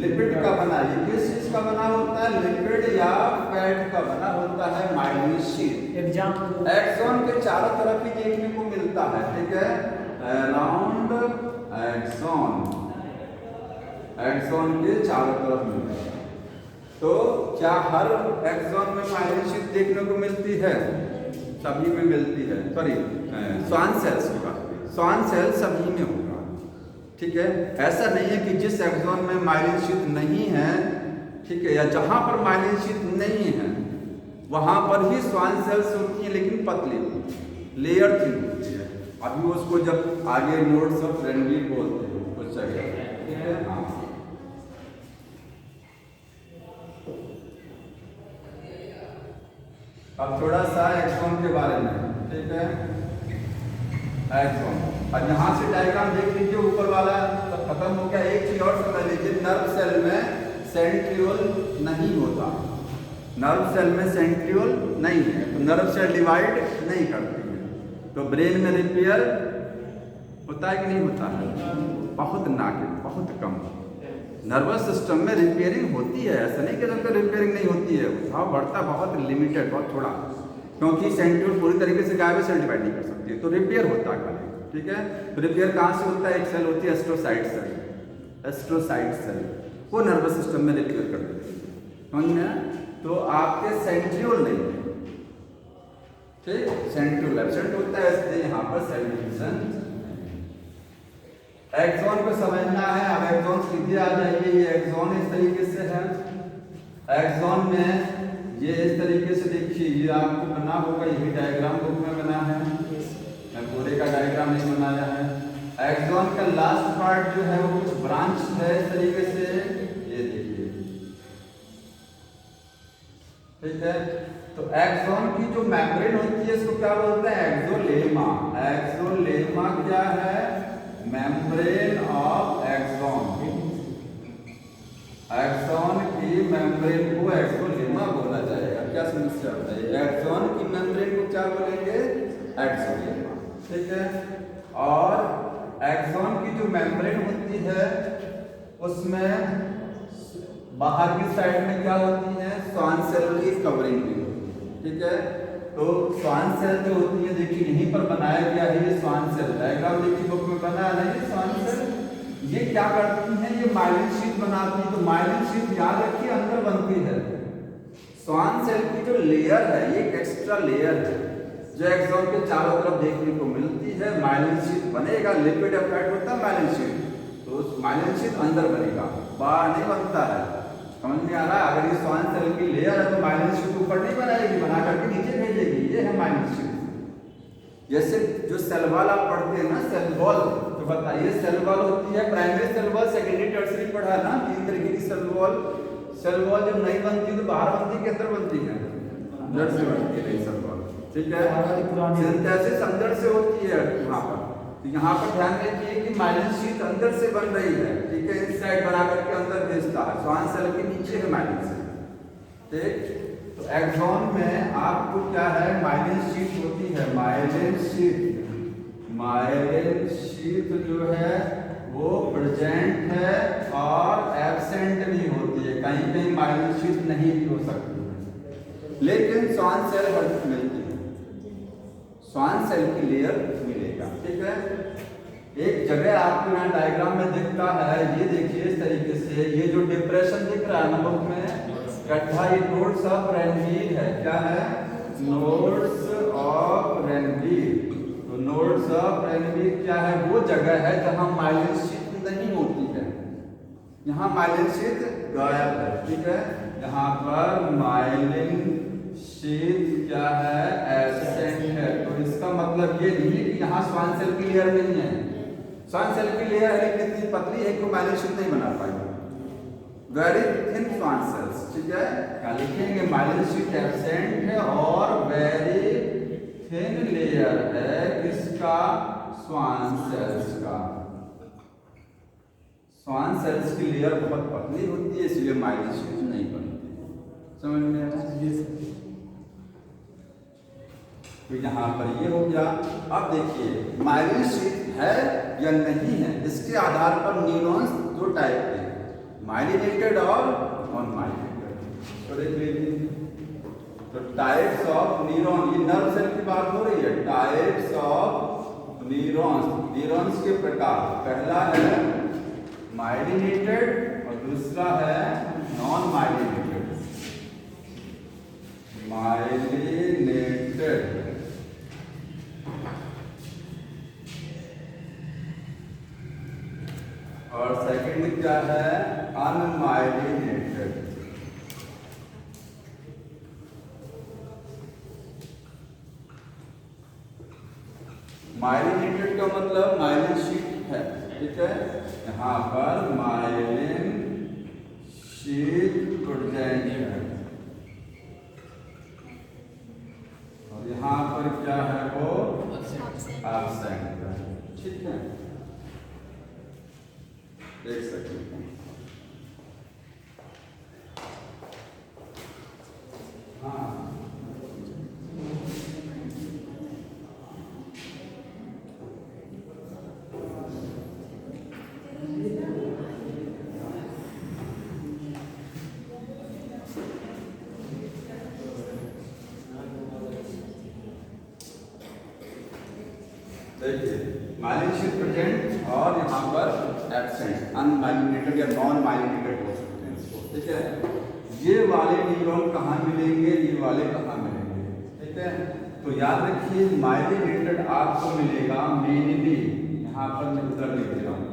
लिपिड का बना, ये किस चीज का बना होता है, लिपिड या फैट का बना होता है माइलिन शीट। एग्जाम्पल एक्सॉन के चारों तरफ ही देखने को मिलता है, ठीक है, अराउंड एक्सॉन के चारों तरफ मिलता है। तो क्या हर एक्सॉन में माइलिन शीट देखने को मिलती है, सभी में मिलती है, सॉरी स्वान सेल्स होगा, स्वान सेल सभी में होगा, ठीक है। ऐसा नहीं है कि जिस एक्सॉन में माइलिन शीट नहीं है, ठीक है, या जहां पर माइलिन शीट नहीं है वहां पर ही स्वान सेल्स होती हैं, लेकिन पतली लेयर थिन होती है। अभी उसको जब आगे नोड्स ऑफ रेनवी बोलते हैं उस जगह, ठीक है। हाँ, अब थोड़ा सा एक्सॉन के बारे में, ठीक है। एक्सॉन, अब यहाँ से डायग्राम देख लीजिए, ऊपर वाला तो खत्म हो गया। एक चीज और समझ लीजिए, नर्व सेल में सेंट्रियोल नहीं होता, नर्व सेल में सेंट्रियोल नहीं है, तो नर्व सेल डिवाइड नहीं करती है। तो ब्रेन में रिपेयर होता है कि नहीं होता है, बहुत नाके, बहुत कम। नर्वस सिस्टम में रिपेयरिंग होती है, ऐसा नहीं कि सबका रिपेयरिंग नहीं होती है, भाव बढ़ता बहुत लिमिटेड, बहुत थोड़ा, क्योंकि सेंट्रियोल पूरी तरीके से गायब सेल डिवाइड नहीं कर सकती है, तो रिपेयर होता है खाली, ठीक है। तो रिपेयर कहाँ से होता है, एक सेल होती है एस्ट्रोसाइट सेल, एस्ट्रोसाइट सेल, वो नर्वस सिस्टम में रिपेयर कर देती है, समझ में। तो आपके सेंट्रियोल नहीं है, ठीक, सेंट्रियोल एब्सेंट होता है, इसलिए यहाँ पर सेल डिवीजन। एक्सॉन को समझना है, अब एक्सॉन सीधे आ जाइए, ये एक्सॉन इस तरीके से है, एक्सॉन में ये इस तरीके से देखिए, ये आपको बना होगा, यही डायग्राम बुक में बना है, मैं पूरे का डायग्राम नहीं बनाया है। एक्सॉन का लास्ट पार्ट जो है वो कुछ ब्रांच है इस तरीके से, ये देखिए, ठीक है। तो एक्सॉन की जो मेम्ब्रेन होती है इसको क्या बोलते हैं, एक्सोलेमा। एक्सोलेमा क्या है, मेम्ब्रेन ऑफ एक्सॉन। एक्सॉन की मेम्ब्रेन को एक्सोलेमा बोला जाएगा, क्या समस्या बताइए। एक्सॉन की मेम्ब्रेन को क्या बोलेंगे, एक्सोलेमा, ठीक है। और एक्सॉन की जो मेम्ब्रेन होती है उसमें बाहर की साइड में क्या होती है, स्वान सेल की कवरिंग भी होती है, ठीक है। तो स्वान सेल जो होती है, देखिए यहीं पर बनाया गया है, ये स्वान सेल डायग्राम देखिए बुक में बना है, ये स्वान सेल, ये क्या करती हैं, ये माइलिन शीट बनाती है। तो माइलिन शीट याद रखिए अंदर बनती है, स्वान सेल की जो लेयर है ये एक एक्स्ट्रा लेयर है, जो एक्सॉन के चारों तरफ देखने को मिलती है। माइलिन शीट बनेगा, लिपिड एप्लाइड होता है माइलिन शीट, तो उस माइलिन शीट अंदर बनेगा, बाहर नहीं बनता है। समझ में आ रहा है? अगर ये श्वान सेल की लेयर है तो माइलिन शीट ऊपर नहीं बनाएगी, बना करके नीचे भेजेगी। ये है माइलिन शीट। जैसे जो सेल वॉल आप पढ़ते हैं ना, सेल वॉल, तो बताइए सेल वॉल होती है primary cell wall, secondary tertiary पढ़ा ना, 3 तरीके की सेल वॉल। सेल वॉल जब नहीं बनती तो बाहर बनती है, अंदर बनती है, अंदर से बनती है सेल वॉल। ठीक है, सिंथेसिस अंदर से होती है वहाँ पर। तो यहाँ पर ध्यान रखिए कि माइलिन शीट अंदर से बन रही है। ठीक है, इस साइड बना करके अंदर भेजता है, श्वान सेल के नीचे है माइलिन शीट। ठीक, तो एक्सॉन में आपको क्या है, माइलिन शीट होती है। माइलिन शीट, माइलिन शीट जो है वो प्रेजेंट है और एब्सेंट भी होती है। कहीं कहीं माइलिन शीट नहीं भी हो सकती है, लेकिन श्वान सेल मिलती है, श्वान सेल की लेयर मिलेगा। ठीक है, एक जगह आपको यहाँ डायग्राम में दिखता है, ये देखिए इस तरीके से, ये जो डिप्रेशन दिख रहा है ना बुक में, गड्ढा, ये नोड्स ऑफ रेनवीर है। क्या है? Nodes of Ranvier. तो नोड्स ऑफ रेनवीर क्या है? वो जगह है जहां माइलिन शीट नहीं होती है। यहाँ माइलिन शीट गायब है। ठीक है, यहाँ पर माइलिन शीट क्या है? एब्सेंट है। तो इसका मतलब ये नहीं है कि यहाँ श्वान सेल की लेयर नहीं है। श्वान सेल की लेयर है कितनी पतली है कि माइलिन शीट नहीं बना पाएगी, वेरी थिन श्वान सेल्स। ठीक है, क्या लिखेंगे? माइलिन शीट एब्सेंट है और वेरी थिन लेयर है किसका? श्वान सेल्स का। श्वान सेल्स की लेयर बहुत पतली होती है, इसलिए माइलिन शीट नहीं बनती। समझ में आ रहा है? तो यहाँ पर ये हो गया। अब देखिए माइलिन शीट है या नहीं है, इसके आधार पर न्यूरॉन्स दो टाइप के, माइलिनेटेड और नॉन माइलिनेटेड। तो देख लीजिए, तो टाइप्स ऑफ न्यूरॉन, ये नर्व सेल की बात हो रही है। टाइप्स ऑफ न्यूरॉन्स, न्यूरॉन्स के प्रकार, पहला है माइलिनेटेड और दूसरा है नॉन माइलिनेटेड। माइलिनेटेड और सेकंड क्या है? अनमाइलिनेटेड। माइलिनेटेड का मतलब माइलिन शीट है। ठीक है, यहाँ पर माइलिन शीट प्रेजेंट है और यहाँ पर क्या है? वो एब्सेंट है। ठीक है, देख सकते हैं। हाँ, देखिए माइलिन शीट प्रेजेंट और यहाँ पर एब्सेंट, अनमाइलिनेटेड या नॉन माइलिनेटेड हो सकते हैं इसको। ठीक है, ये वाले न्यूरॉन कहाँ मिलेंगे, ये वाले कहाँ मिलेंगे? ठीक है, तो याद रखिए माइलिनेटेड आपको मिलेगा मेनली, यहाँ पर मैं उत्तर लिख दे रहा हूँ,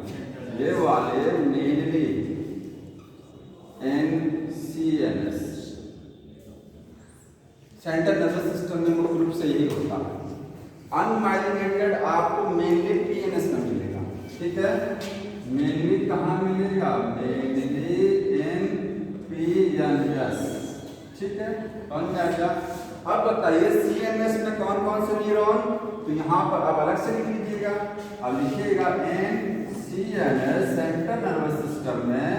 ये वाले mainly NCNS, central nervous system में मुख्य रूप से यही होता है। अनमाइलिनेटेड आपको मेनली PNS में मिलेगा। ठीक है, मेनली कहाँ मिलेगा? Mainly NPNS। ठीक है, कौन क्या क्या? अब बताइए CNS में कौन कौन से न्यूरॉन? तो यहाँ पर अब अलग से लिख लीजिएगा। अब लिखिएगा NCNS, सेंट्रल नर्वस सिस्टम में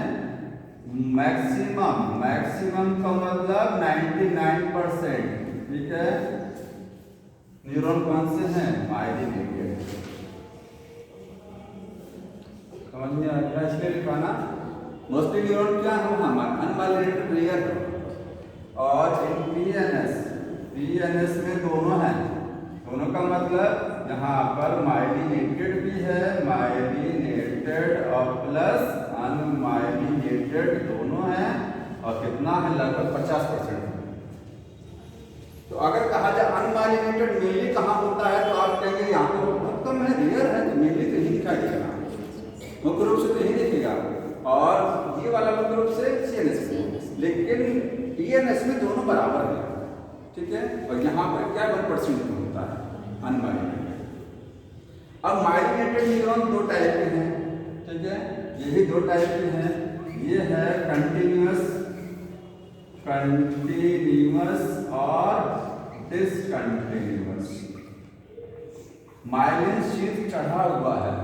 मैक्सिमम का मतलब 99%। ठीक है, न्यूरॉन कौन से हैं? माइलिनेटेड। समझ में आ गया? इसलिए लिखाना मोस्टली न्यूरॉन क्या है? हमारे अनमाइलिनेटेड लेयर और PNS में दोनों हैं। दोनों का मतलब यहाँ पर माइलिनेटेड भी है, माइलिनेटेड और प्लस अनमाइलिनेटेड दोनों हैं। और कितना है? लगभग 50%। तो अगर कहा जाए अनमाइलिनेटेड मेनली कहाँ होता है तो आप कहेंगे यहाँ तो बहुत कम है, रेयर है, तो मेनली तो यही दिखाई देगा, मुख्य रूप से तो यही दिखेगा, और ये वाला मुख्य रूप से CNS में, लेकिन TNS में दोनों बराबर है, ठीक है। और यहाँ पर क्या 1% होता है अनमाइलिनेटेड। अब माइलिनेटेड न्यूरॉन दो टाइप के हैं, ठीक है, ये भी दो टाइप के हैं। ये है कंटिन्यूअस और डिसकंटिन्यूअस। माइलिन शीट चढ़ा हुआ है,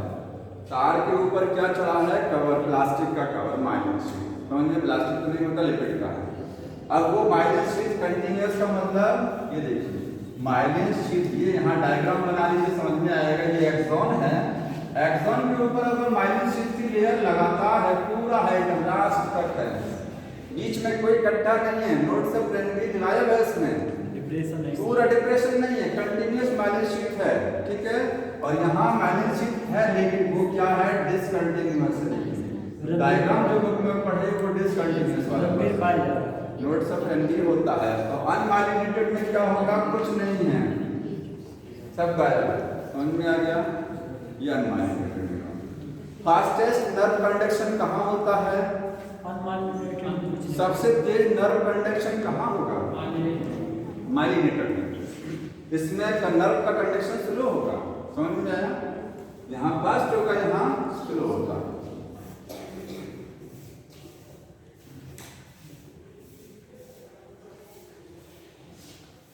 तार के ऊपर क्या चढ़ा है, कवर, प्लास्टिक का कवर, माइलिन शीट, समझिए प्लास्टिक तो नहीं होता, लिपिड का है। अब वो माइलिन शीट कंटिन्यूअस का मतलब ये देखिए, माइलिन शीट, ये यहाँ डायग्राम बना लीजिए, समझ में आएगा। ये एक्सॉन है, एक्सॉन के ऊपर अगर माइलिन शीट की लेयर लगातार है, पूरा है, एकदम लास्ट तक है, बीच में कोई कट्टा नहीं है, नोट सब रेंडली गायब है, इसमें डिप्रेशन है, पूरा डिप्रेशन नहीं है, कंटिन्यूअस माइलिन शीट है, ठीक है। और यहाँ माइलिन शीट है, लेकिन वो क्या है, डिसकंटिन्यूअस है। डायग्राम जो बुक में पढ़े वो डिसकंटिन्यूअस वाला नोट सब रेंडली होता है। तो अनमाइलिनेटेड में क्या होगा, कुछ नहीं है, सब गायब है, समझ में आ गया, ये अनमाइलिनेटेड। फास्टेस्ट नर्व कंडक्शन कहाँ होता है, सबसे तेज नर्व कंडक्शन कहाँ होगा, माइलिनेटेड में। इसमें नर्व का कंडक्शन स्लो होगा, समझ में आया, यहाँ फास्ट होगा, यहाँ स्लो होगा।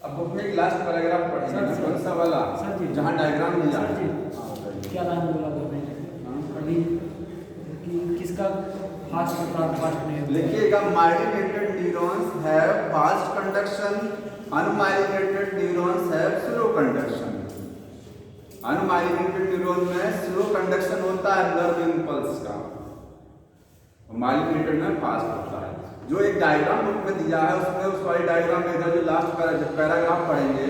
अब बुक में लास्ट पैराग्राफ पढ़ेंगे, कौन सा वाला, जहाँ डायग्राम नहीं आ क्या लाइन बोला अभी कि किसका फास्ट होता है, फास्ट नहीं होता। लिखिएगा, myelinated neurons have fast conduction, unmyelinated neurons have slow conduction. Unmyelinated neuron में स्लो कंडक्शन होता है नर्व इंपल्स का, माइलिनेटेड में फास्ट होता है। जो एक डायग्राम बुक में दिया है, उसमें उस वाली डायग्राम में इधर जो लास्ट पैराग्राफ पढ़ेंगे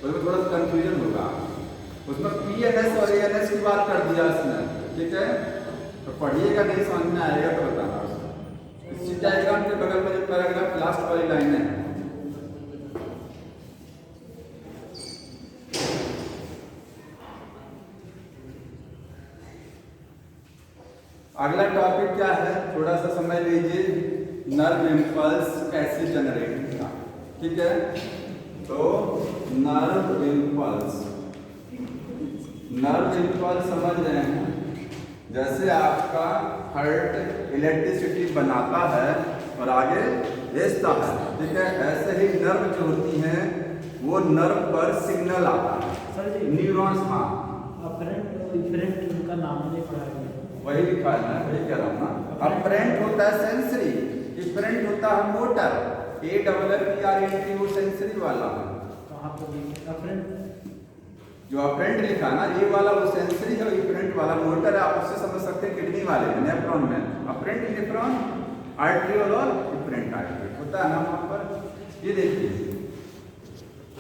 उसमें थोड़ा सा कंफ्यूजन होगा, उसमें PNS और ANS की बात कर दिया इसमें, ठीक है। तो पढ़िएगा, नहीं समझ में आएगा तो बताना। इसी डायग्राम के बगल में जो पैराग्राफ लास्ट वाली लाइन है, अगला टॉपिक क्या है, थोड़ा सा समझ लीजिए, नर्व इंपल्स कैसे जनरेट होता, ठीक है। तो नर्व इंपल्स समझ रहे हैं, जैसे आपका हार्ट इलेक्ट्रिसिटी बनाता है और आगे भेजता है, ठीक है, ऐसे ही नर्व जो होती हैं वो नर्व पर सिग्नल आता है, न्यूरॉन्स। हाँ, अपरेंट उनका नाम नहीं पढ़ा है, वही लिखा है, वही कह रहा हूँ ना। अपरेंट होता है सेंसरी, डिफरेंट होता है मोटर, APPRENT वो सेंसरी वाला है। कहाँ पर अपरेंट, जो अपरेंट लिखा ना, ये वाला वो सेंसरी है, डिफरेंट वाला मोटर है, आप उससे समझ सकते हैं किडनी वाले में, नेफ्रॉन में अपरेंट नेफ्रॉन, आर्ट्रियोल और डिफरेंट आर्ट्रियोल होता है ना वहाँ पर। ये देखिए,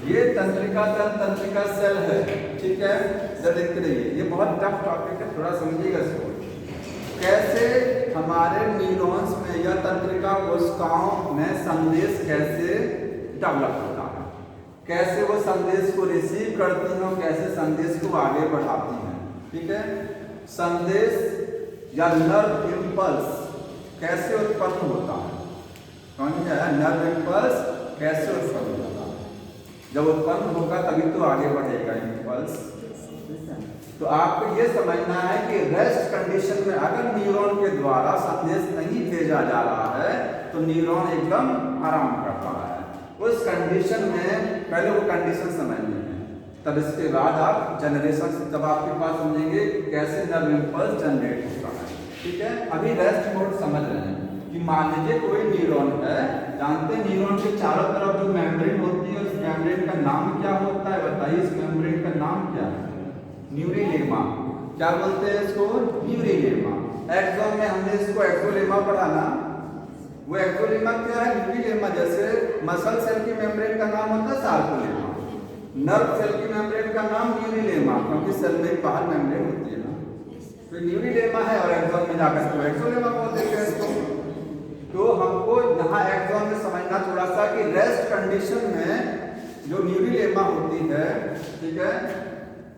ये तंत्रिका सेल है, ठीक है, इधर देखते रहिए, ये बहुत टफ टॉपिक है, थोड़ा समझिएगा इसको। कैसे हमारे न्यूरॉन्स में या तंत्रिका कोशिकाओं में संदेश कैसे डेवलप होता है, कैसे वो संदेश को रिसीव करती हैं, कैसे संदेश को आगे बढ़ाती हैं, ठीक है। संदेश या नर्व इंपल्स कैसे उत्पन्न होता है, समझ में आया, नर्व इंपल्स कैसे उत्पन्न होता है, जब उत्पन्न होगा तभी तो आगे बढ़ेगा इंपल्स। तो आपको ये समझना है कि रेस्ट कंडीशन में अगर न्यूरॉन के द्वारा संदेश नहीं भेजा जा रहा है तो न्यूरॉन एकदम आराम कर रहा है। उस कंडीशन में पहले वो कंडीशन समझनी है, तब इसके बाद आप जनरेशन, तब आपके पास समझेंगे कैसे नर्व इंपल्स जनरेट होता है, ठीक है। अभी रेस्ट मोड समझ रहे हैं कि मान लीजिए कोई न्यूरॉन है, जानते हैं न्यूरॉन के चारों तरफ जो मेम्ब्रेन होती है, उस मेम्ब्रेन का नाम क्या होता है, बताइए इस मेम्ब्रेन का नाम क्या है, न्यूरिलेमा। क्या बोलते हैं इसको, न्यूरिलेमा। एक्सोम में हमने इसको एक्सोलेमा पढ़ा ना, वो एक्सोलेमा क्या है, न्यूरिलेमा। जैसे मसल सेल की मेम्ब्रेन का नाम होता है सार्कोलेमा, नर्व सेल की मेम्ब्रेन का नाम न्यूरिलेमा, क्योंकि सेल में बाहर मेम्ब्रेन होती है ना, तो न्यूरिलेमा है, और एक्सोम में जाकर इसको एक्सोलेमा बोल देते हैं इसको। तो हमको यहाँ एक्सोम में समझना थोड़ा सा कि रेस्ट कंडीशन में जो न्यूरिलेमा होती है, ठीक है,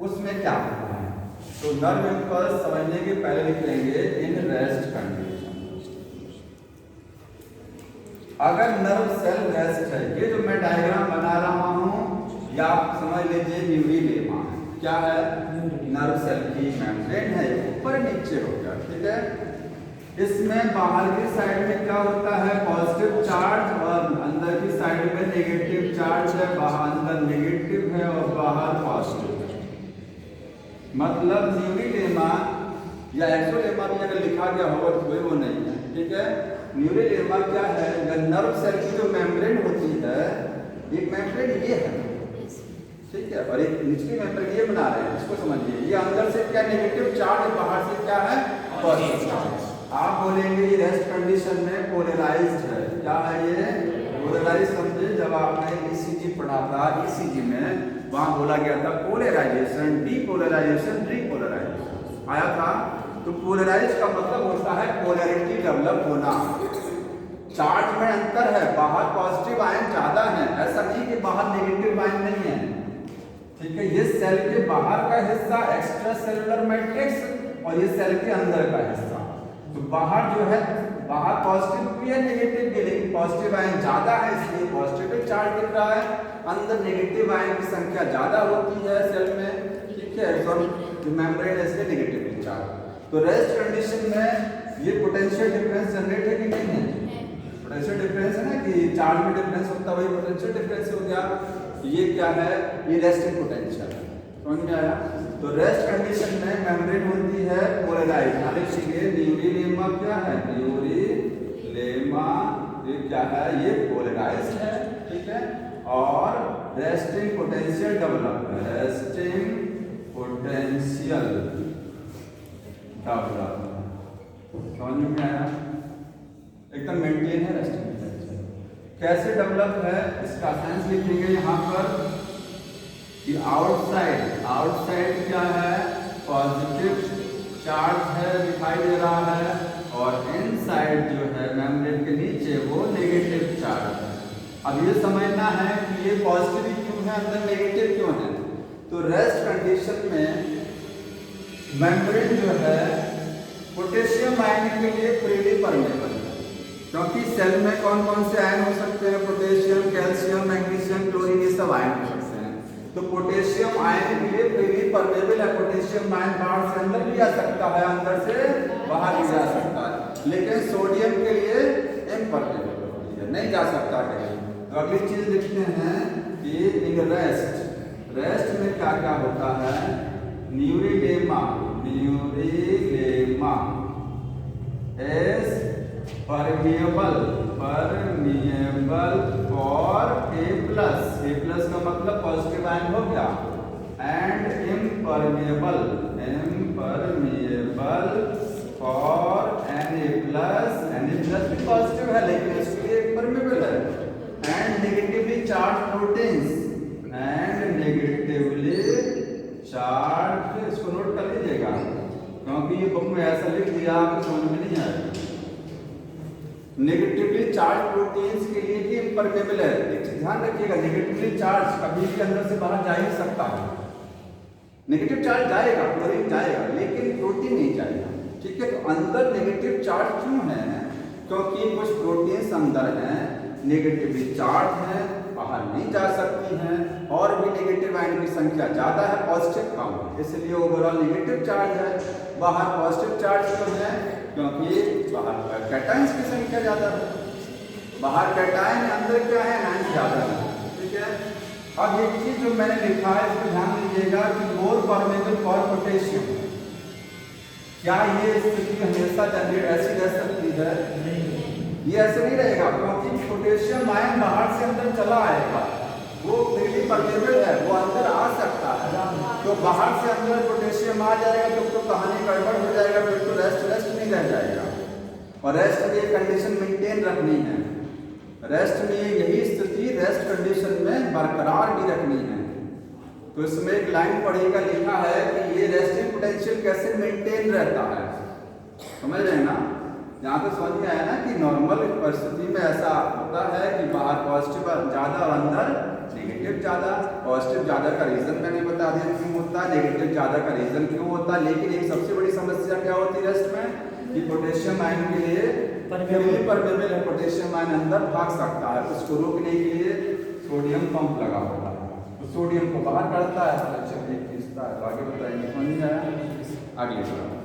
उसमें क्या होता है? तो नर्व इम्पल्स समझने के पहले लिख लेंगे इन रेस्ट कंडीशन। अगर नर्व सेल रेस्ट है, ये जो मैं डायग्राम बना रहा हूं, या आप समझ लीजिए न्यूरिलेमा है। क्या है? नर्व सेल की मेम्ब्रेन है, ऊपर नीचे हो गया, ठीक है। इसमें बाहर की साइड में क्या होता है? पॉजिटिव चार्ज, और अंदर की साइड में नेगेटिव चार्ज है। बाहर अंदर नेगेटिव है और बाहर पॉजिटिव है। मतलब न्यूरिलेमा या एक्सोलेमा भी अगर लिखा गया होगा तो कोई वो नहीं है, ठीक है। न्यूरिलेमा क्या है? अगर नर्व सेल की जो मेम्ब्रेन होती है, एक मेम्ब्रेन ये है, ठीक है, और एक निचली मेम्ब्रेन ये बना रहे हैं, इसको समझिए। ये अंदर से क्या नेगेटिव चार्ज, बाहर से क्या है? Positive charge. आप बोलेंगे ये रेस्ट कंडीशन में पोलराइज्ड है। क्या है ये? पोलराइज समझे। जब आपने ईसीजी पढ़ा था, ईसीजी में वहां बोला गया था पोलराइजेशन, डीपोलराइजेशन, रीपोलराइजेशन आया था। तो पोलराइज का मतलब होता है पोलैरिटी डेवलप होना। चार्ज में अंतर है, बाहर पॉजिटिव आयन ज्यादा है, ऐसा नहीं कि बाहर नेगेटिव आयन नहीं है, ठीक है। ये सेल के बाहर का हिस्सा एक्स्ट्रा सेलुलर मैट्रिक्स और ये सेल के अंदर का हिस्सा। तो बाहर जो है, बाहर पॉजिटिव भी है, नेगेटिव भी, लेकिन पॉजिटिव आयन ज्यादा है इसलिए पॉजिटिव चार्ज दिख रहा है। अंदर नेगेटिव आयन की संख्या ज्यादा होती है सेल में, ठीक है, जो मेम्ब्रेन है इसलिए नेगेटिव चार्ज। तो रेस्ट कंडीशन में ये पोटेंशियल डिफरेंस जनरेट है कि नहीं है? पोटेंशियल डिफरेंस है ना, कि चार्ज में डिफरेंस होता है, वही पोटेंशियल डिफरेंस हो गया। ये क्या है? ये रेस्टिंग पोटेंशियल है। समझ में आया? तो रेस्ट कंडीशन में मेम्ब्रेन होती है पोलराइज। लिखिए न्यूरिलेमा क्या है? न्यूरिलेमा ये क्या है? ये पोलराइज है, ठीक है। और रेस्टिंग पोटेंशियल डेवलप है, रेस्टिंग पोटेंशियल डेवलप। समझ में आया? एकदम मेंटेन है रेस्टिंग पोटेंशियल। कैसे डेवलप है इसका सेंस लिखेंगे यहाँ पर कि आउटसाइड क्या है? पॉजिटिव चार्ज है, दिखाई दे रहा है, और इनसाइड जो है मेम्ब्रेन के नीचे वो नेगेटिव चार्ज है। अब ये समझना है कि ये पॉजिटिव क्यों है, अंदर नेगेटिव क्यों है। तो रेस्ट कंडीशन में मेम्ब्रेन जो है पोटेशियम आयन के लिए फ्रीली परमेबल है, क्योंकि सेल में कौन कौन से आयन हो सकते हैं? पोटेशियम, कैल्शियम, मैग्नीशियम, क्लोरीन, ये सब आयन हो सकते हैं। तो पोटेशियम आयन के लिए फ्रीली परमेबल है। पोटेशियम आयन बाहर से अंदर भी आ सकता है, अंदर से बाहर भी जा सकता है, लेकिन सोडियम के लिए इम्परमेबल होती है, नहीं जा सकता कहीं। तो अगली चीज लिखते हैं कि इन रेस्ट में क्या क्या होता है? न्यूरिलेमा is permeable for A plus का मतलब पॉजिटिव आयन हो गया, and impermeable for Na plus भी पॉजिटिव है लेकिन इसके लिए इम्परमेबल है, and negatively charge proteins charge. इसको नोट कर लीजिएगा क्योंकि ये बुक में ऐसा लिख दिया आपको समझ में नहीं आएगा। नेगेटिवली चार्ज प्रोटीन्स के लिए भी इम्परमेबल है। एक चीज ध्यान रखिएगा, नेगेटिवली चार्ज कभी भी अंदर से बाहर जा ही सकता है। नेगेटिव चार्ज जाएगा, क्लोरीन जाएगा, लेकिन प्रोटीन नहीं जाएगा, ठीक है। तो अंदर नेगेटिव चार्ज क्यों है? क्योंकि कुछ प्रोटीन्स अंदर हैं, नेगेटिवली चार्ज है, बाहर नहीं जा सकती हैं, और भी नेगेटिव आयन की संख्या ज्यादा है, पॉजिटिव कम है, इसलिए ओवरऑल नेगेटिव चार्ज है। बाहर पॉजिटिव चार्ज क्यों है? क्योंकि बाहर कैटायंस की संख्या ज्यादा है। बाहर कैटायन, अंदर क्या है? आयन ज्यादा है, ठीक है। अब एक चीज जो मैंने लिखा है इसको ध्यान दीजिएगा कि मोर परमेबल फॉर पोटेशियम। क्या ये स्थिति हमेशा जनरेट ऐसी रह सकती है? ये ऐसे नहीं रहेगा, क्योंकि पोटेशियम आयन बाहर से अंदर चला आएगा, वो फ्रीली परमेबल है, वो अंदर आ सकता है। तो बाहर से अंदर पोटेशियम आ जाएगा तो कहानी गड़बड़ हो जाएगा, फिर तो रेस्ट नहीं रह जाएगा। और रेस्ट में ये कंडीशन मेंटेन रखनी है, रेस्ट में यही स्थिति रेस्ट कंडीशन में बरकरार भी रखनी है। तो इसमें एक लाइन पढ़ेगा, लिखा है कि ये रेस्टिंग पोटेंशियल कैसे मेंटेन रहता है, समझ रहे हैं ना। यहाँ तो समझ में आया ना कि नॉर्मल परिस्थिति में ऐसा होता है कि बाहर पॉजिटिव ज्यादा और अंदर नेगेटिव ज़्यादा, पॉजिटिव ज़्यादा का रीज़न मैंने बता दिया क्यों होता है, नेगेटिव ज़्यादा का रीज़न क्यों होता है। लेकिन एक सबसे बड़ी समस्या क्या होती है रेस्ट में कि पोटेशियम आयन के लिए परमेबल है, पोटेशियम आयन अंदर भाग सकता है, उसको रोकने के लिए सोडियम पंप लगा होता है, तो सोडियम को बाहर करता है, चलिए खींचता है। तो आगे बताएंगे, समझ में आया? अगली बार